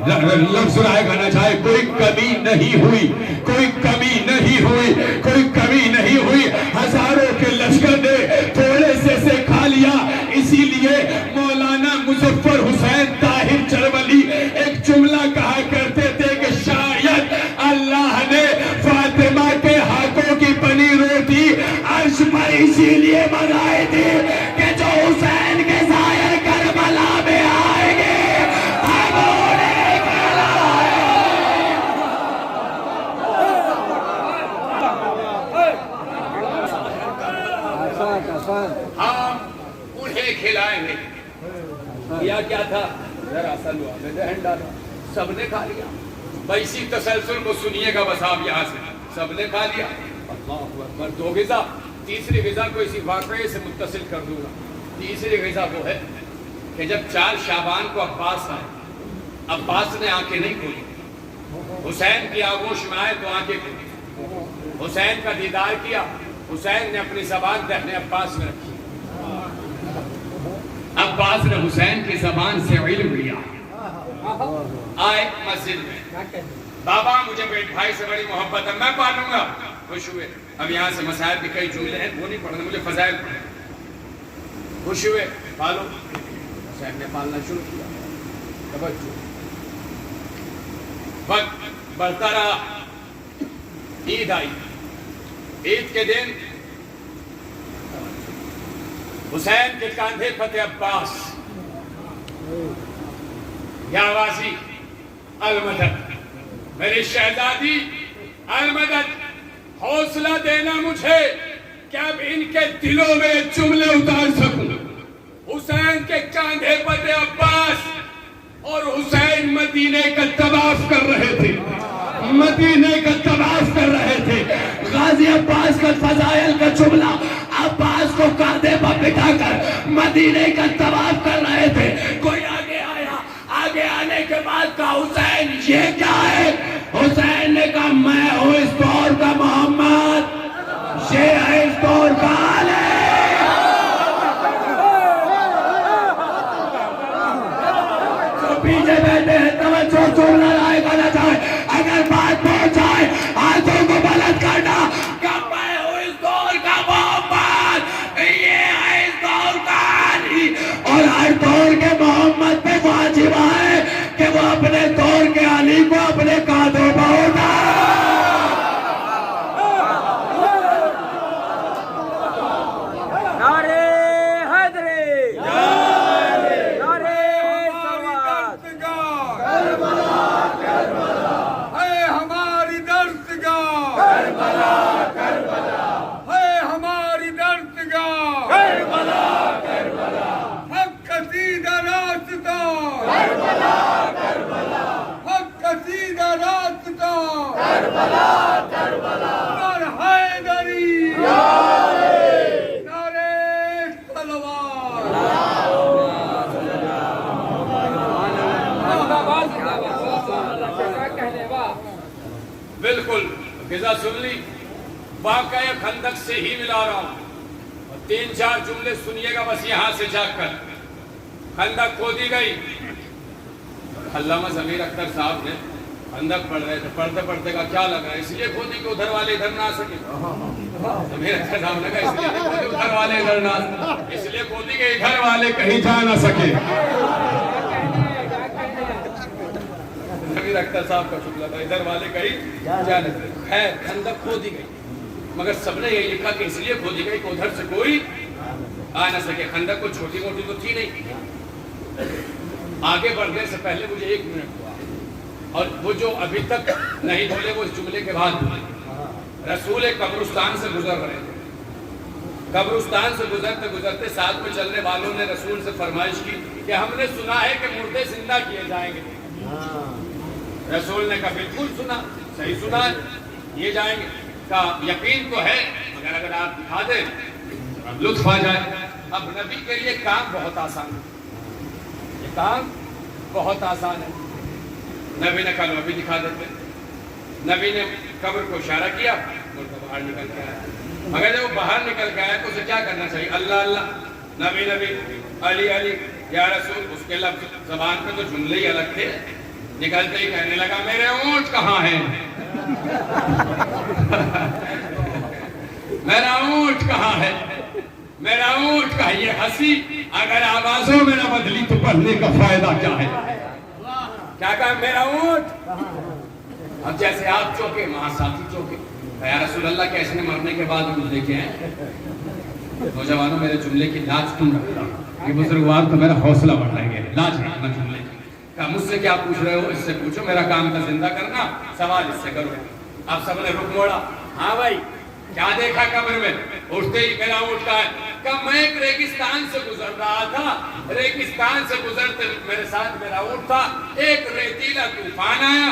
لفظ سنائے گا نہ چاہے, کوئی کمی نہیں ہوئی, کوئی کمی نہیں ہوئی, کوئی کمی نہیں ہوئی. ہزاروں کے لشکر نے تھوڑے سے کھا لیا. اسی لیے مولانا مظفر حسین طاہر چرولی ایک جملہ کہا کرتے تھے کہ شاید اللہ نے فاطمہ کے ہاتھوں کی بنی روٹی عرش پر اسی لیے منائی تھی کہ جو حسین کے سائے کربلا میں آئیں گے ہم انہیں کھلائیں. ہم انہیں کھلائیں گے. یا کیا تھا ذرا سلوا میں ذہن ڈالا, سب نے کھا لیا. اسی تسلسل کو سنیے گا بس آپ یہاں سے. سب نے کھا لیا, اللہ اکبر. 2 غذا, تیسری غذا کو اسی واقعے سے متصل کر دوں گا. تیسری غذا وہ ہے کہ جب 4 شعبان کو عباس آئے, عباس نے آنکھیں نہیں کھولی. حسین کی آغوش میں آئے تو آنکھیں کھولی. حسین کا دیدار کیا, حسین نے اپنی زبان دہنے عباس میں رکھی. عباس نے حسین کی زبان سے علم لیا. آئے مسجد میں, بابا مجھے بیٹھ بھائی سے بڑی محبت ہے, میں پالوں گا. خوش ہوئے. اب یہاں سے مسائل کے کئی جملے ہیں وہ نہیں پڑھنے, مجھے فضائل پڑھنے. خوش ہوئے, پالو. حسین نے پالنا شروع کیا. توجہ, وقت بڑھتا رہا. عید آئی. عید کے دن حسین کے کاندھے فتح عباس, یا واسی المدد, میری شہزادی المدد, حوصلہ دینا مجھے کہ اب ان کے دلوں میں جملے اتار سکوں. حسین کے کاندھے پر عباس اور حسین مدینے کا طواف کر رہے تھے. مدینے کا طواف کر رہے تھے. غازی عباس کا فضائل کا جملہ عباس کو کاندھے پر بٹھا کر مدینے کا طواف کر رہے تھے. کوئی آگے آیا, آگے آنے کے بعد کہا حسین یہ کیا ہے؟ حسین نے کہا میں ہوں اس دور کا محمد, یہ ہے اس دور کا علی. جو پیچھے بیٹھے ہیں توجہ چور نہ لائے گا نہ چاہے, اگر بات پہنچ جائے ہاتھوں کو بلند کرنا کہ میں ہوں اس دور کا محمد, یہ ہے اس دور کا علی. اور ہر دور کے محمد پہ واجب ہے کہ وہ اپنے دور کے علی کو اپنے کاندھوں پر اٹھائے. بالکل غذا سن لی, واقعہ خندق سے ہی ملا رہا ہوں, اور 3-4 جملے سنیے گا بس یہاں سے جا کر. خندق کھودی گئی. علامہ ضمیر اختر صاحب نے خندق پڑھ رہے تھے, پڑھتے پڑھتے کا کیا لگا اس لیے کھودی کہ ادھر والے ادھر نہ آ سکے. ضمیر اختر صاحب نے کہا اس لیے کھودی ادھر والے ادھر نہ آ سکے, اس لیے کھودی کہ ادھر والے کہیں جا نہ سکے. ضمیر اختر صاحب کا شکل تھا, ادھر والے کہیں جا نہ سکے. خیر خندق کھودی گئی, مگر سب نے یہ لکھا کہ اس لیے کھودی گئی کہ ادھر سے کوئی آ نہ سکے. خندق کو چھوٹی موٹی تو تھی نہیں. آگے بڑھنے سے پہلے مجھے 1 منٹ ہوا, اور وہ جو ابھی تک نہیں بولے وہ اس جملے کے بعد بولے. رسول قبرستان سے گزر رہے تھے. قبرستان سے گزرتے گزرتے ساتھ میں چلنے والوں نے رسول سے فرمائش کی کہ ہم نے سنا ہے کہ مردے زندہ کیے جائیں گے. رسول نے کہا بالکل سنا, صحیح سنا ہے, یہ جائیں گے. کہا یقین تو ہے مگر اگر آپ دکھا دیں اب لطف آ جائے. اب نبی کے لیے کام بہت آسان ہے, یہ کام بہت آسان ہے. نبی نے کہا ابھی دکھا دیتے. نبی نے قبر کو اشارہ کیا, مردہ باہر نکل کے آیا. مگر جب وہ باہر نکل کے آیا تو اسے کیا کرنا چاہیے؟ اللہ اللہ, نبی نبی, علی علی, یا رسول. اس کے لفظ زبان پہ تو جملے ہی الگ تھے. نکلتے ہی کہنے لگا میرے اونٹ کہاں ہیں, میرا اونٹ کہاں ہے, میرا اونٹ کہاں. یہ ہنسی اگر آوازوں میں نہ بدلی تو پڑھنے کا فائدہ کیا ہے؟ کیا کہا میرا اونٹ. اب جیسے آپ چوکے وہاں ساتھی چوکے. یا رسول اللہ کہ اس نے مرنے کے بعد مجھ دیکھے ہیں. نوجوانوں میرے جملے کی لاج تم رکھنا, یہ بزرگوار تو میرا حوصلہ بڑھائیں گے. لاج رکھنا جملے کی. کہا مجھ سے کیا پوچھ رہے ہو, اس سے پوچھو. میرا کام تھا زندہ کرنا, سوال اس سے کرو. اب سب نے رخ موڑا. ہاں بھائی کیا دیکھا قبر میں؟ اٹھتے ہی میرا اونٹ کا ہے. کہا میں ایک ریگستان سے گزر رہا تھا, ریگستان سے گزرتے میرے ساتھ میرا اونٹ تھا. ایک ریتیلا طوفان آیا,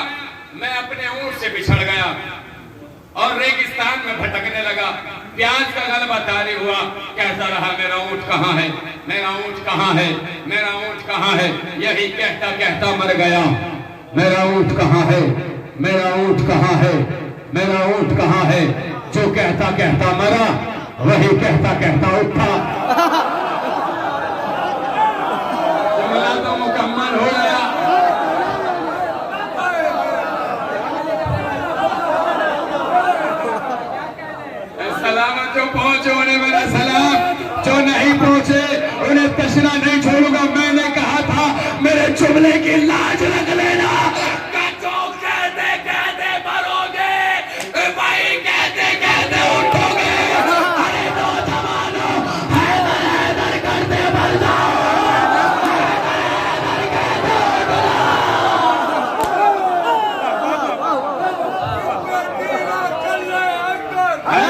میں اپنے اونٹ سے بچھڑ گیا اور ریگستان میں بھٹکنے لگا. پیاز کا غلبہ طاری ہوا, کہتا رہا میرا اونٹ کہاں ہے, میرا اونٹ کہاں ہے, میرا اونٹ کہاں ہے. یہی کہتا کہتا مر گیا. میرا اونٹ کہاں ہے, میرا اونٹ کہاں ہے, میرا اونٹ کہاں ہے. جو کہتا کہتا مرا, وہی کہتا کہتا اٹھا. جملہ تو مکمل ہو گیا. سلامت جو پہنچے انہیں میرا سلام, جو نہیں پہنچے انہیں تشنا نہیں چھوڑوں گا. میں نے کہا تھا میرے جملے کی لاج رکھ لینا. کہ جو کہتے کہتے مرو گے, بھائی کہتے کہتے اٹھو گے. ارے نوجوانوں حیدر حیدر کرتے مر جاؤ, حیدر کہتے اٹھ جاؤ.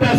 10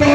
2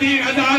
3000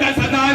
10,000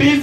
20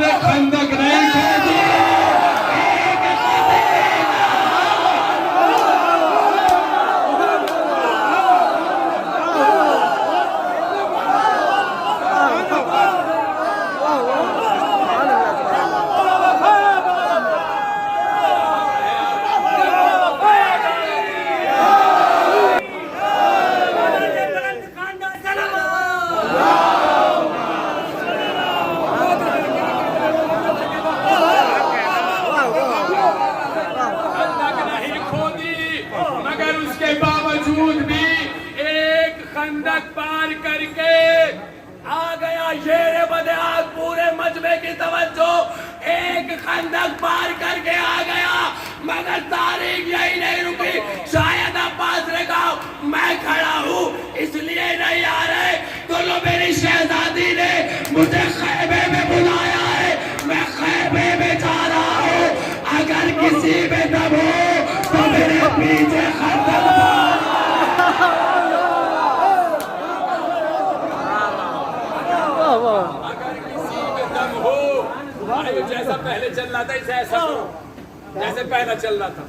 نے خندق نہیں کھودی. خندق پار کر کے آ گیا شیر بدیات. پورے مجمع کی توجہ, ایک خندق پار کر کے آ گیا, مگر تاریخ یہی نہیں رکی. شاید عباس نے کہا میں کھڑا ہوں اس لیے نہیں آ رہے, تو لو میری شہزادی نے مجھے خیمے میں بلایا ہے, میں خیمے میں جا رہا ہوں. اگر کسی میں دم ہو تو میرے پیچھے خندق پار. اگر کسی میں دم ہو, جیسا پہلے چل رہا تھا اسے ایسا کرو جیسے پہلا چل رہا تھا.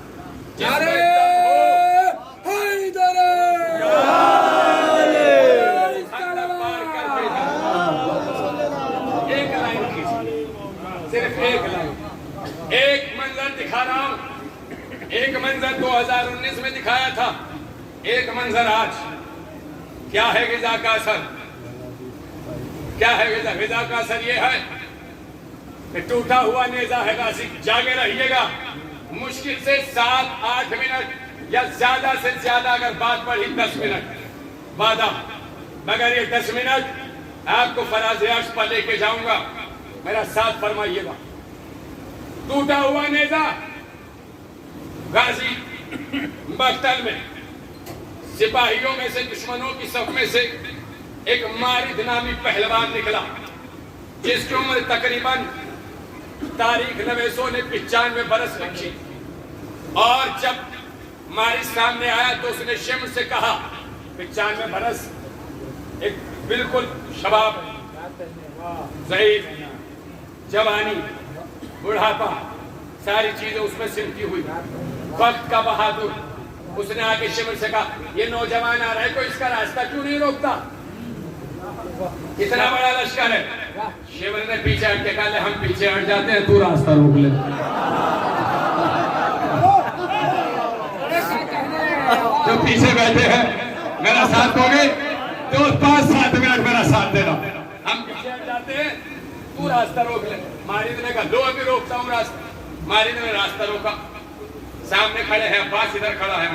ایک لائن کیجیے, صرف ایک لائن. ایک منظر دکھا رہا ہوں, ایک منظر 2019 میں دکھایا تھا, ایک منظر آج. کیا ہے غذا کا اثر؟ کیا ہے غذا کا اثر؟ یہ ہے کہ ٹوٹا ہوا نیزہ ہے غازی. جاگے رہیے گا, مشکل سے 7-8 منٹ یا زیادہ سے زیادہ اگر بات پڑھی 10 منٹ وعدہ, مگر یہ 10 منٹ آپ کو فراز عرش پر لے کے جاؤں گا, میرا ساتھ فرمائیے گا. ٹوٹا ہوا نیزہ غازی مقتل میں سپاہیوں میں سے, دشمنوں کی صف میں سے ایک مارد نامی پہلوان نکلا, جس کی عمر تقریباً تاریخ نویسوں نے 95 برس رکھی. اور جب مارد سامنے آیا تو اس نے شمر سے کہا 95 برس, ایک بالکل شباب, ضعیف, جوانی, بڑھاپا, ساری چیزیں اس میں سمٹی ہوئی, وقت کا بہادر. اس نے آگے شمر سے کہا یہ نوجوان آ رہا ہے, کوئی اس کا راستہ کیوں نہیں روکتا؟ اتنا بڑا لشکر ہے. شمر نے پیچھے ہٹ کے کہا ہم پیچھے ہٹ جاتے ہیں, تو راستہ روک لے. جو پیچھے بیٹھے ہیں میرا ساتھ دو گے تو 5-7 منٹ میرا ساتھ دینا. ہم پیچھے ہٹ جاتے ہیں, تو راستہ روک لے. مارد نے کہا لو ابھی روکتا ہوں راستہ. مارد نے راستہ روکا, سامنے کھڑے ہیں عباس, ادھر کھڑا ہے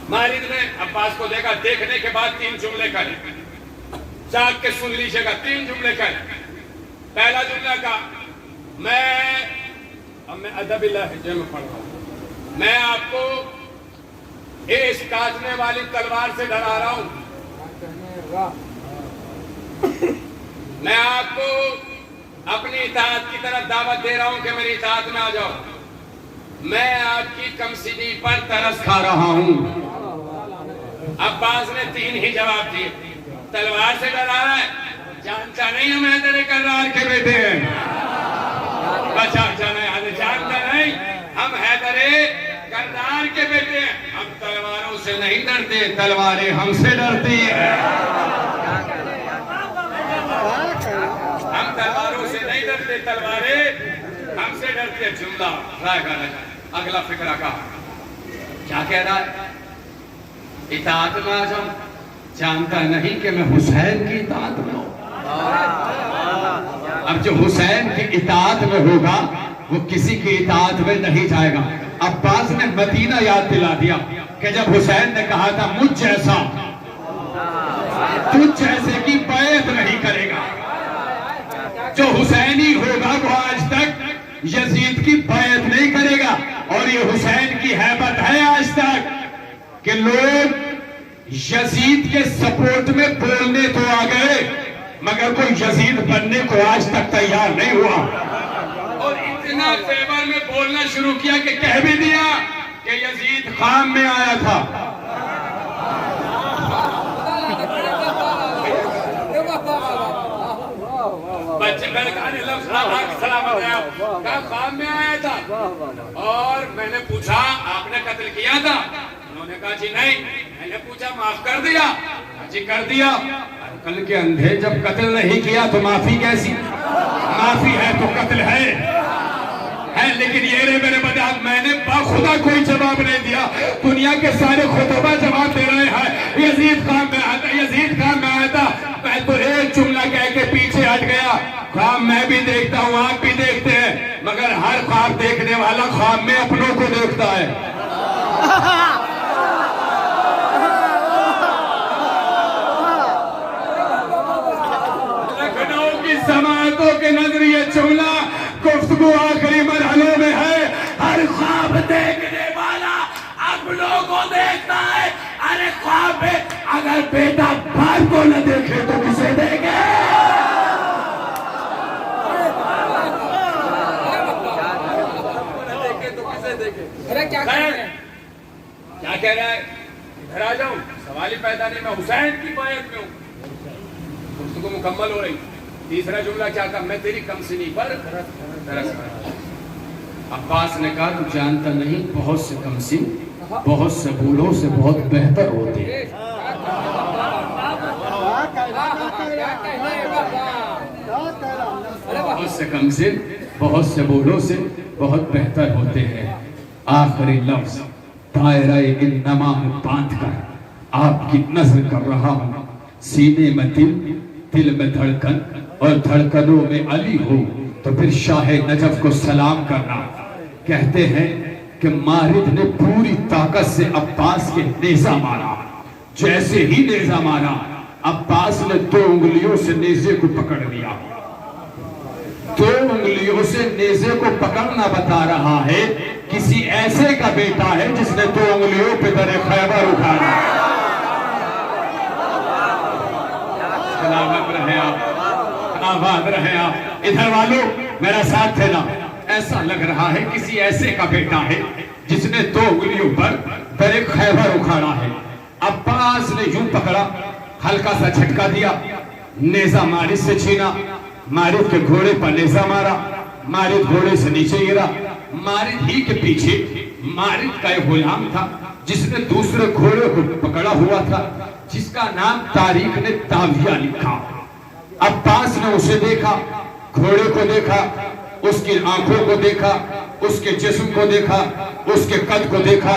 مارد نے عباس کو دیکھا. دیکھنے کے بعد 3 جملے کہے, جاگ کے سن لیجیے گا. 3 جملے کہے. پہلا جملہ کہا میں ادب لہجے میں پڑھ رہا ہوں, میں آپ کو اس کاٹنے والی تلوار سے ڈرا رہا ہوں. میں آپ کو اپنی اطاعت کی طرف دعوت دے رہا ہوں کہ میری اطاعت میں آ جاؤ. میں آپ کی کمسنی پر ترس کھا رہا ہوں. عباس نے 3 ہی جواب دیے. تلوار سے ڈرا رہا ہے, جانتا نہیں ہم حیدر کرار کے بیٹے ہیں. بچا جانتا نہیں ہم حیدر کرار کے بیٹے ہیں. ہم تلواروں سے نہیں ڈرتے, تلواریں ہم سے ڈرتی ہیں. ہم تلواروں سے نہیں ڈرتے, تلواریں ہم سے ڈرتی ہیں. جملہ رائے گا. اگلا فکرہ کہا, کیا کہہ رہا ہے؟ اطاعت میں آ جاؤں. جانتا نہیں کہ میں حسین کی اطاعت میں ہوں. اب جو حسین کی اطاعت میں ہوگا وہ کسی کی اطاعت میں نہیں جائے گا. عباس نے مدینہ یاد دلا دیا کہ جب حسین نے کہا تھا مجھ جیسا تجھ جیسے کی بیعت نہیں کرے گا. جو حسینی ہوگا وہ آج تک یزید کی بیعت نہیں کرے گا. اور یہ حسین کی ہیبت ہے آج تک کہ لوگ یزید کے سپورٹ میں بولنے تو آ گئے مگر کوئی یزید بننے کو آج تک تیار نہیں ہوا. اور اتنا فیور میں بولنا شروع کیا کہ کہہ بھی دیا کہ یزید خام میں آیا تھا. بچے سے بہلکانے لفظ آپ سلامت ہے کہا خواب میں آیا تھا اور میں نے پوچھا آپ نے قتل کیا تھا؟ انہوں نے کہا جی نہیں. میں نے پوچھا معاف کر دیا؟ جی کر دیا. کل کے اندھے جب قتل نہیں کیا تو معافی کیسی؟ معافی ہے تو قتل ہے لیکن یہ رہے میرے بدعات میں نے خدا کوئی جواب نہیں دیا. دنیا کے سارے خطبہ جواب دے رہے ہیں. یزید خان میں آیا تھا میں تو ایک جملہ کہہ کے پیچھے ہٹ گیا. خواب میں بھی دیکھتا ہوں آپ بھی دیکھتے ہیں مگر ہر خواب دیکھنے والا خواب میں اپنوں کو دیکھتا ہے. لکھنؤ کی سماعتوں کے نظریے جملہ گفتگو آخری مرحلوں میں ہے. ہر خواب دیکھنے والا اپنوں کو دیکھتا ہے. ارے خواب میں اگر بیٹا باپ کو نہ دیکھے تو کسے دیکھے؟ کیا کہہ رہا ہے؟ ادھر آ جاؤں سوال ہی پیدا نہیں. میں حسین کی بایت میں ہوں. گفتگو مکمل ہو رہی. تیسرا جملہ کیا کہا؟ میں تیری کم سنی پر ترس رہا. عباس نے کہا تو جانتا نہیں بہت سے کم سن بہت سے بولوں سے بہت بہتر ہوتے ہیں. بہت سے کم سن بہت سے بولوں سے بہت بہتر ہوتے ہیں. آخری لفظ دائرہ انما میں باندھ کر آپ کی نظر کر رہا ہوں. سینے میں دل میں دھڑکن اور دھڑکنوں میں علی ہو تو پھر شاہ نجف کو سلام کرنا. کہتے ہیں کہ مارد نے پوری طاقت سے عباس کے نیزہ مارا. جیسے ہی نیزہ مارا عباس نے 2 انگلیوں سے نیزے کو پکڑ لیا. 2 انگلیوں سے نیزے کو پکڑنا بتا رہا ہے کسی ایسے کا بیٹا ہے جس نے 2 انگلیوں پہ در خیبر اٹھایا. سلامت رہے آپ, آباد رہے آپ. ادھر والوں میرا ساتھ دینا. ایسا لگ رہا ہے کسی ایسے کا بیٹا ہے جس نے 2 انگلیوں پر در خیبر اکھاڑا ہے. عباس نے یوں پکڑا, ہلکا سا جھٹکا دیا, نیزہ مارد سے چھینا, مارد کے گھوڑے پر نیزہ مارا, مارد گھوڑے سے نیچے گرا. مارد ہی کے پیچھے مارد کا ایک غلام تھا جس نے دوسرے گھوڑے کو پکڑا ہوا تھا جس کا نام تاریخ نے تاویہ لکھا. عباس نے اسے دیکھا, گھوڑے کو دیکھا, اس کی آنکھوں کو دیکھا, اس کے جسم کو دیکھا, اس کے قد کو دیکھا.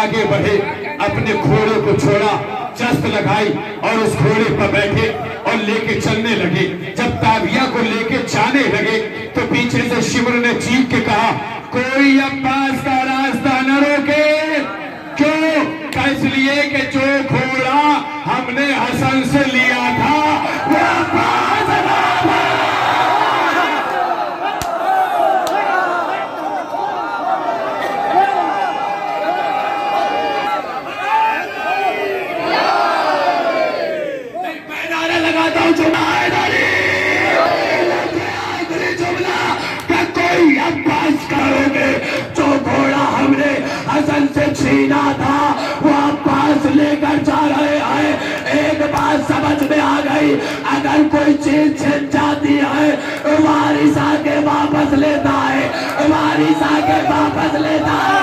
آگے بڑھے, اپنے گھوڑے کو چھوڑا, جست لگائی اور اس گھوڑے پر بیٹھے اور لے کے چلنے لگے. جب تاویہ کو لے کے جانے لگے تو پیچھے سے شمر نے چیخ کے کہا کوئی عباس کا راستہ نہ روکے. کیوں؟ اس لیے کہ جو گھوڑا ہم نے حسن سے لیا تھا وہ عباس ہے. حسن سے چھینا تھا وہ عباس لے کر جا رہے ہیں. ایک بات سمجھ میں آ گئی, اگر کوئی چیز چھن جاتی ہے وارث آ کے واپس لیتا ہے, وارث آ کے واپس لیتا ہے,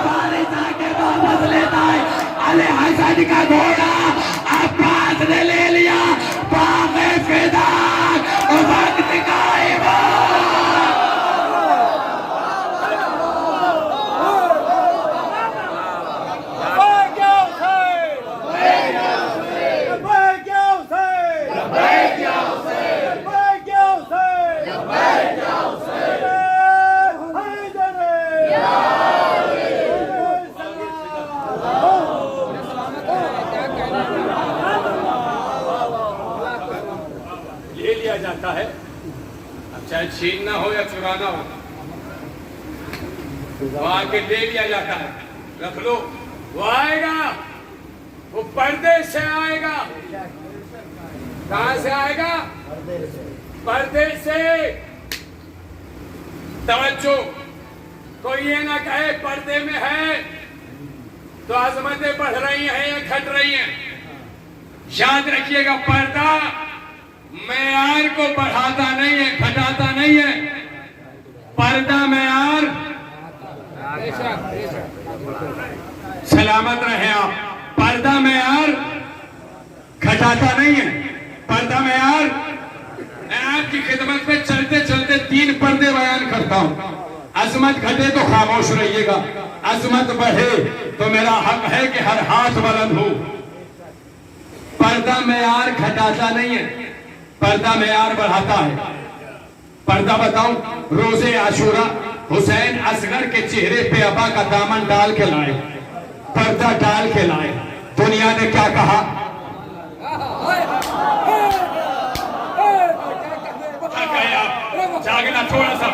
وارث آ کے واپس لیتا ہے. علی حسن کا گھوڑا عباس نے لے لیا. باغ فداک وقت کا جاتا ہے. اب چاہے چھیننا ہو یا چرانا ہو وہ آ کے لے لیا جاتا ہے. رکھ لو, وہ آئے گا, وہ پردے سے آئے گا. کہاں سے آئے گا؟ پردے سے. توجہ, کوئی یہ نہ کہے پردے میں ہے تو عظمتیں بڑھ رہی ہیں یا گھٹ رہی ہیں. یاد رکھیے گا پردہ معیار کو بڑھاتا نہیں ہے، گھٹاتا نہیں ہے. پردہ معیار، سلامت رہے آپ، پردہ معیار گھٹاتا نہیں ہے. پردہ معیار، میں آپ کی خدمت میں چلتے چلتے 3 پردے بیان کرتا ہوں. عظمت گھٹے تو خاموش رہیے گا، عظمت بڑھے تو میرا حق ہے کہ ہر ہاتھ بلند ہو. پردہ معیار گھٹاتا نہیں ہے، پردہ معیار بڑھاتا ہے. پردہ بتاؤں، روزے عاشورہ حسین اصغر کے چہرے پہ ابا کا دامن ڈال کے لائے، پردہ ڈال کے لائے. دنیا نے کیا کہا؟ جاگنا تھوڑا سا.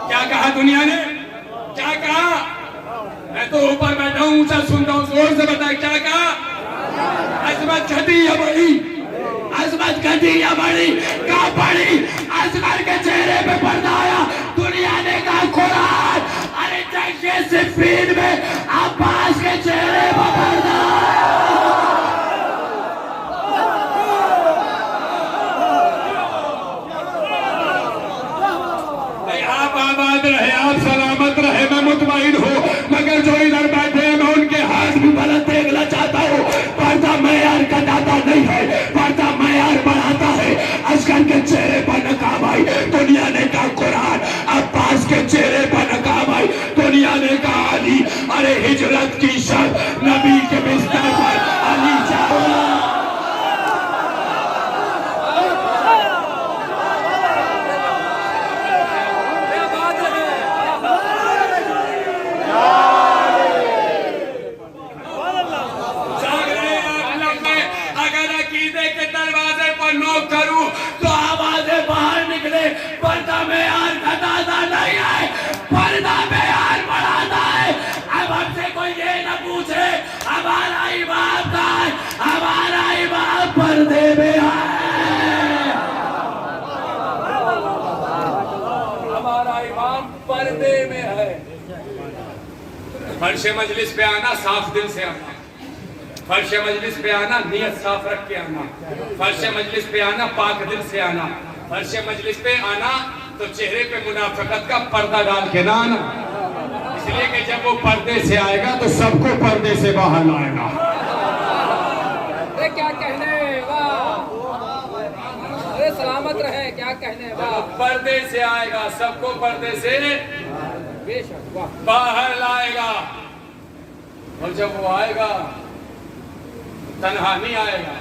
کیا کہا دنیا نے؟ کیا کہا؟ میں تو اوپر بیٹھا ہوں، اونچا سنتا ہوں، زور سے بتائیں کیا کہا؟ عظمت گھٹی یا بڑھی؟ عظمت گھٹی یا بڑھی؟ کہاں بڑھی؟ اصغر کے چہرے پہ پردہ آیا. دنیا نے کہا قرآن. ارے جنگ صفین میں عباس کے چہرے پہ پردہ آیا. آپ آباد رہے، آپ سلامت رہے، میں مطمئن ہوں. مگر جو ادھر بیٹھے ہیں میں ان کے ہاتھ بھی بلند دیکھنا چاہتا ہوں. پردہ معیار گھٹاتا نہیں ہے، پردہ معیار بڑھاتا ہے. اصغر کے چہرے پر نقاب آئی، دنیا نے کہا قرآن. عباس کے چہرے پر نقاب آئی، دنیا نے کہا علی. ارے ہجرت کی شب نبی کے بستر پر علی جاؤ. کروں تو آوازیں باہر نکلے. پردہ معیار گھٹاتا نہیں ہے، پردہ معیار بڑھاتا ہے. اب ہم سے کوئی یہ نہ پوچھے ہمارا امام کہاں ہے، ہمارا امام پردے میں ہے. ہمارا امام پردے میں ہے. فرش مجلس پہ آنا صاف دل سے آنا، فرش مجلس پہ آنا نیت صاف رکھ کے آنا، فرش مجلس پہ آنا پاک دل سے آنا. فرش مجلس پہ آنا تو چہرے پہ منافقت کا پردہ ڈال کے نہ آنا. اس لیے کہ جب وہ پردے سے آئے گا تو سب کو پردے سے باہر لائے گا. کیا کہنے، ارے سلامت رہے، کیا کہنے. پردے سے آئے گا، سب کو پردے سے باہر لائے گا. اور جب وہ آئے گا تنہا نہیں آئے گا،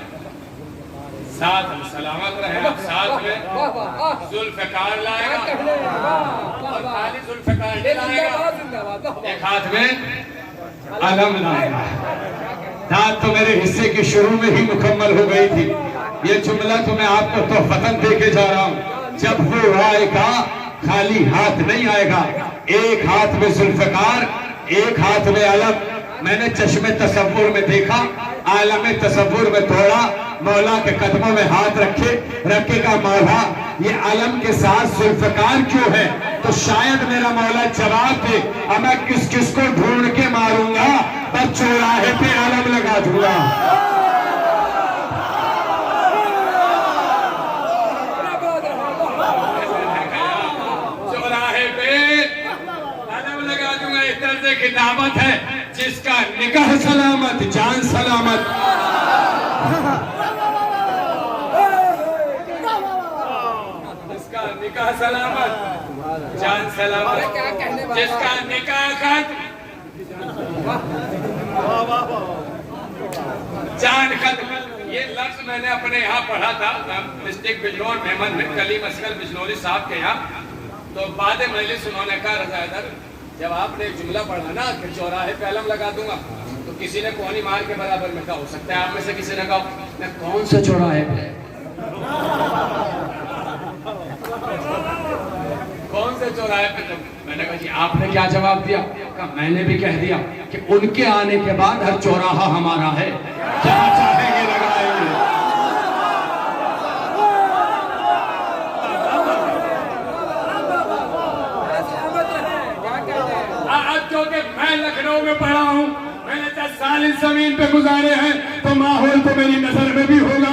ساتھ سلامت رہے گا، ساتھ میں ذوالفقار لائے گا. اور خالی ذوالفقار نہیں لائے گا، ایک ہاتھ میں علم لائے گا. داد تو میرے حصے کی شروع میں ہی مکمل ہو گئی تھی. یہ جملہ تو میں آپ کو تحفتاً دے کے جا رہا ہوں. جب وہ آئے گا خالی ہاتھ نہیں آئے گا، ایک ہاتھ میں ذوالفقار، ایک ہاتھ میں علم. میں نے چشم تصور میں دیکھا، عالم تصور میں توڑا، مولا کے قدموں میں ہاتھ رکھے گا مولا یہ علم کے ساتھ ذوالفقار کیوں ہے؟ تو شاید میرا مولا جواب دے. اب میں کس کس کو ڈھونڈ کے ماروں گا، بس چوراہے پہ علم لگا دوں گا. چوراہے پہ علم لگا دوں گا. اس طرح سے کتابت ہے، جس کا نکاح سلامت جان سلامت. جس کا نکاح سلامت جان سلامت، جس کا نکاح ختم جان ختم. یہ لفظ میں نے اپنے یہاں پڑھا تھا ڈسٹرکٹ بجنور میمن میں کلیم اصغر بجنوری صاحب کے یہاں. تو بعد مجلس انہوں نے کہا رضا حیدر جب آپ نے ایک جملہ پڑھا نا کہ چوراہے پہ علم لگا دوں گا، تو کسی نے کونی مار کے برابر میں کہا ہو سکتا ہے آپ میں سے کسی نے کہا میں کون سے چوراہے پہ، کون سے چوراہے پہ. میں نے کہا جی آپ نے کیا جواب دیا؟ کہا میں نے بھی کہہ دیا کہ ان کے آنے کے بعد ہر چوراہا ہمارا ہے، جہاں چاہیں گے لگائیں گے. کیونکہ میں لکھنؤ میں پڑھا ہوں، میں نے 10 سال اس زمین پہ گزارے ہیں، تو ماحول تو میری نظر میں بھی ہوگا.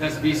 10-20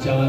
4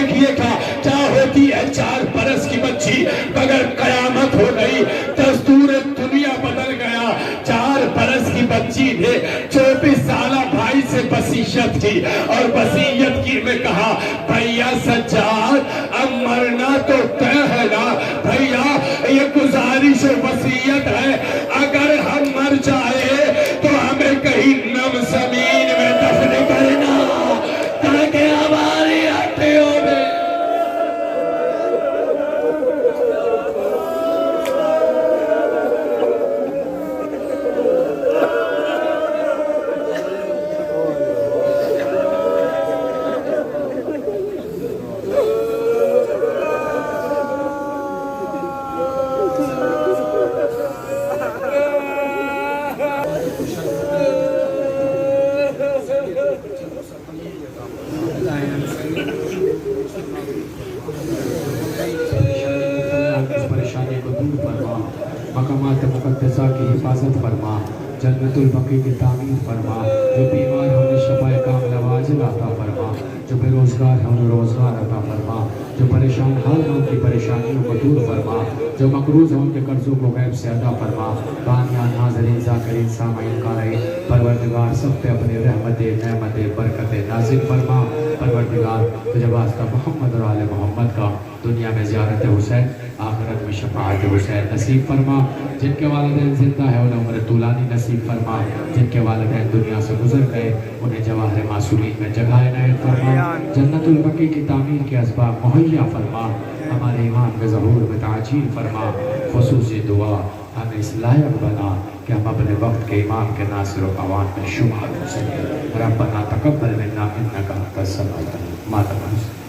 دیکھیے کیا ہوتی ہے 4 برس کی بچی، مگر قیامت ہو گئی، دستور دنیا بدل گیا۔ 4 برس کی بچی نے 24 سالہ بھائی سے وصیت کی، اور وصیت کی میں کہا بھیا سجاد اب مرنا تو طے ہے نا بھیا، یہ گزارش و وصیت ہے، اگر ہم مر جائے تو ہمیں کہیں نم زمین میں دفن کرنا تاکہ ہماری ہڈیوں میں پریشانی کو دور فرما، مقامات مقدسہ کی حفاظت فرما، جنت البقیع کی تعمیر فرما، جو بیمار ہونے شفا کاملہ واجب عطا فرما، جو بے روزگار ہیں انہیں روزگار عطا فرما، جو پریشان حال ہیں ان کی پریشانیوں کو دور فرما، جو مقروض ہیں ان کے قرضوں کو غیب سے ادا فرما۔ بانیان ناظرین ذاکرین سامعین قارئین، پروردگار سب پہ اپنی رحمت نعمت برکت نازل فرما۔ پروردگار تجھے واسطہ محمد اور آل محمد کا دنیا میں زیارت حسین، آخرت میں شفاعت حسین نصیب فرما۔ جن کے والدین زندہ ہیں انہیں عمر طولانی نصیب فرما، جن کے والدین دنیا سے گزر گئے انہیں جواہر معصومین میں جگہ عنایت فرما، جنت البقیع کی تعمیر کے اسباب مہیا فرما، ہمارے ایمان کے ظہور میں تعجیل فرما۔ خصوصی دعا ہمیں اس لائق بنا کہ ہم اپنے وقت کے امام کے ناصر و عوان میں شمار ہو سکیں۔ ربنا تقبل منا انک انت السمیع العلیم۔